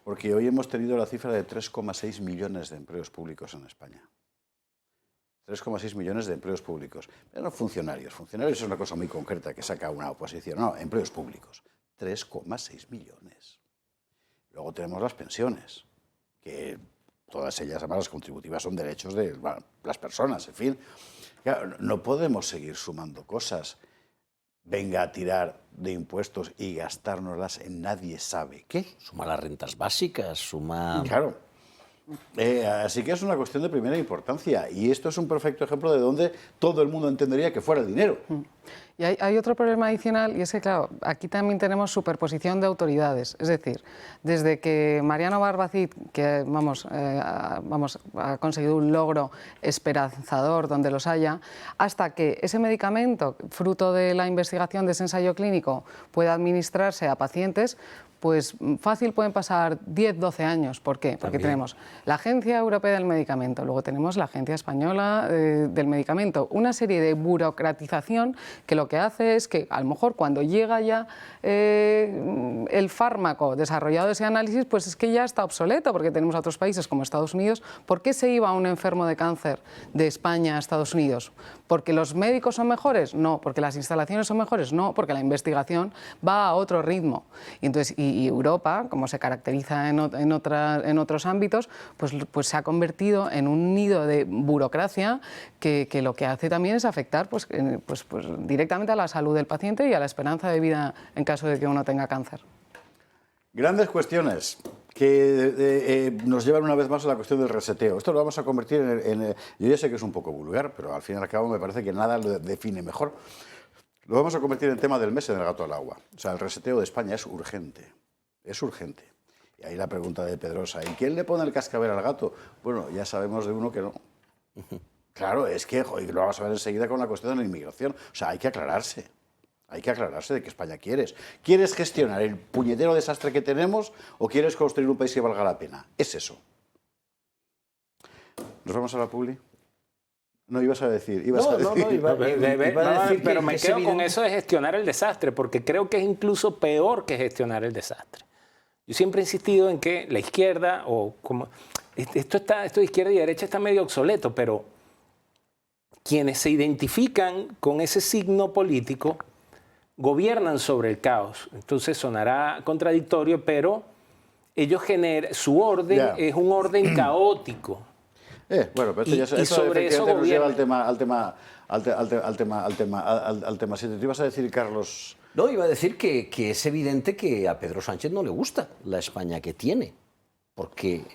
Speaker 1: Porque hoy hemos tenido la cifra de 3,6 millones de empleos públicos en España. 3,6 millones de empleos públicos. Pero no funcionarios. Funcionarios es una cosa muy concreta que saca una oposición. No, empleos públicos. 3,6 millones. Luego tenemos las pensiones, que todas ellas, además las contributivas, son derechos de las personas, en fin. Claro, no podemos seguir sumando cosas. Venga a tirar de impuestos y gastárnoslas en nadie sabe qué.
Speaker 4: Suma las rentas básicas, suma...
Speaker 1: Claro. Así que es una cuestión de primera importancia y esto es un perfecto ejemplo de donde todo el mundo entendería que fuera el dinero.
Speaker 6: Y hay otro problema adicional y es que, claro, aquí también tenemos superposición de autoridades. Es decir, desde que Mariano Barbacid, que ha conseguido un logro esperanzador donde los haya, hasta que ese medicamento, fruto de la investigación de ese ensayo clínico, pueda administrarse a pacientes, pues fácil pueden pasar 10, 12 años. ¿Por qué? Porque tenemos la Agencia Europea del Medicamento, luego tenemos la Agencia Española del Medicamento, una serie de burocratización que lo que hace es que a lo mejor cuando llega ya el fármaco desarrollado ese análisis, pues es que ya está obsoleto, porque tenemos a otros países como Estados Unidos. ¿Por qué se iba un enfermo de cáncer de España a Estados Unidos? ¿Porque los médicos son mejores? No. ¿Porque las instalaciones son mejores? No. Porque la investigación va a otro ritmo. Y entonces, y Europa, como se caracteriza en otros ámbitos, pues se ha convertido en un nido de burocracia que lo que hace también es afectar pues directamente a la salud del paciente y a la esperanza de vida en caso de que uno tenga cáncer.
Speaker 1: Grandes cuestiones que nos llevan una vez más a la cuestión del reseteo. Esto lo vamos a convertir yo ya sé que es un poco vulgar, pero al fin y al cabo me parece que nada lo define mejor. Lo vamos a convertir en tema del mes en el gato al agua. O sea, el reseteo de España es urgente. Es urgente. Y ahí la pregunta de Pedrosa, ¿y quién le pone el cascabel al gato? Bueno, ya sabemos de uno que no. Claro, es que, lo vamos a ver enseguida con la cuestión de la inmigración. O sea, hay que aclararse. Hay que aclararse de qué España quieres. ¿Quieres gestionar el puñetero desastre que tenemos o quieres construir un país que valga la pena? Es eso. ¿Nos vamos a la publi? No, ibas a decir...
Speaker 5: Pero me quedo con eso de gestionar el desastre, porque creo que es incluso peor que gestionar el desastre. Yo siempre he insistido en que la izquierda, o como esto de izquierda y derecha está medio obsoleto, pero quienes se identifican con ese signo político gobiernan sobre el caos. Entonces sonará contradictorio, pero ellos su orden es un orden caótico.
Speaker 1: Bueno, pero esto ya sobre eso nos lleva al tema 7. ¿Te ibas a decir, Carlos?
Speaker 4: No, iba a decir que es evidente que a Pedro Sánchez no le gusta la España que tiene, porque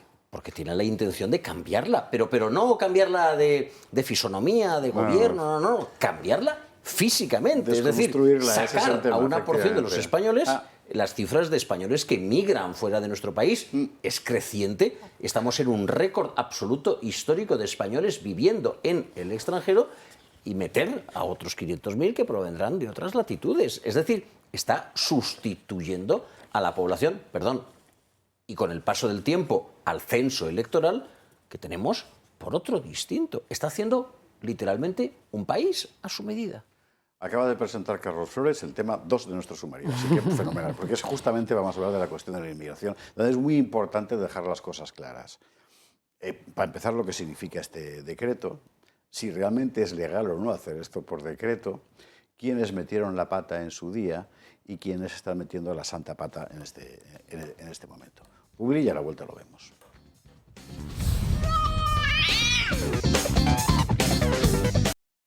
Speaker 4: tiene la intención de cambiarla, pero no cambiarla de fisonomía, de gobierno, no, cambiarla físicamente, es decir, sacar a una porción de los españoles. Las cifras de españoles que migran fuera de nuestro país es creciente. Estamos en un récord absoluto histórico de españoles viviendo en el extranjero y meter a otros 500.000 que provendrán de otras latitudes. Es decir, está sustituyendo a la población, y con el paso del tiempo al censo electoral que tenemos por otro distinto. Está haciendo literalmente un país a su medida.
Speaker 1: Acaba de presentar Carlos Flores el tema 2 de nuestro sumario, así que fenomenal, porque justamente vamos a hablar de la cuestión de la inmigración, donde es muy importante dejar las cosas claras. Para empezar, lo que significa este decreto, si realmente es legal o no hacer esto por decreto, quiénes metieron la pata en su día y quiénes están metiendo la santa pata en este momento. Publi y a la vuelta lo vemos.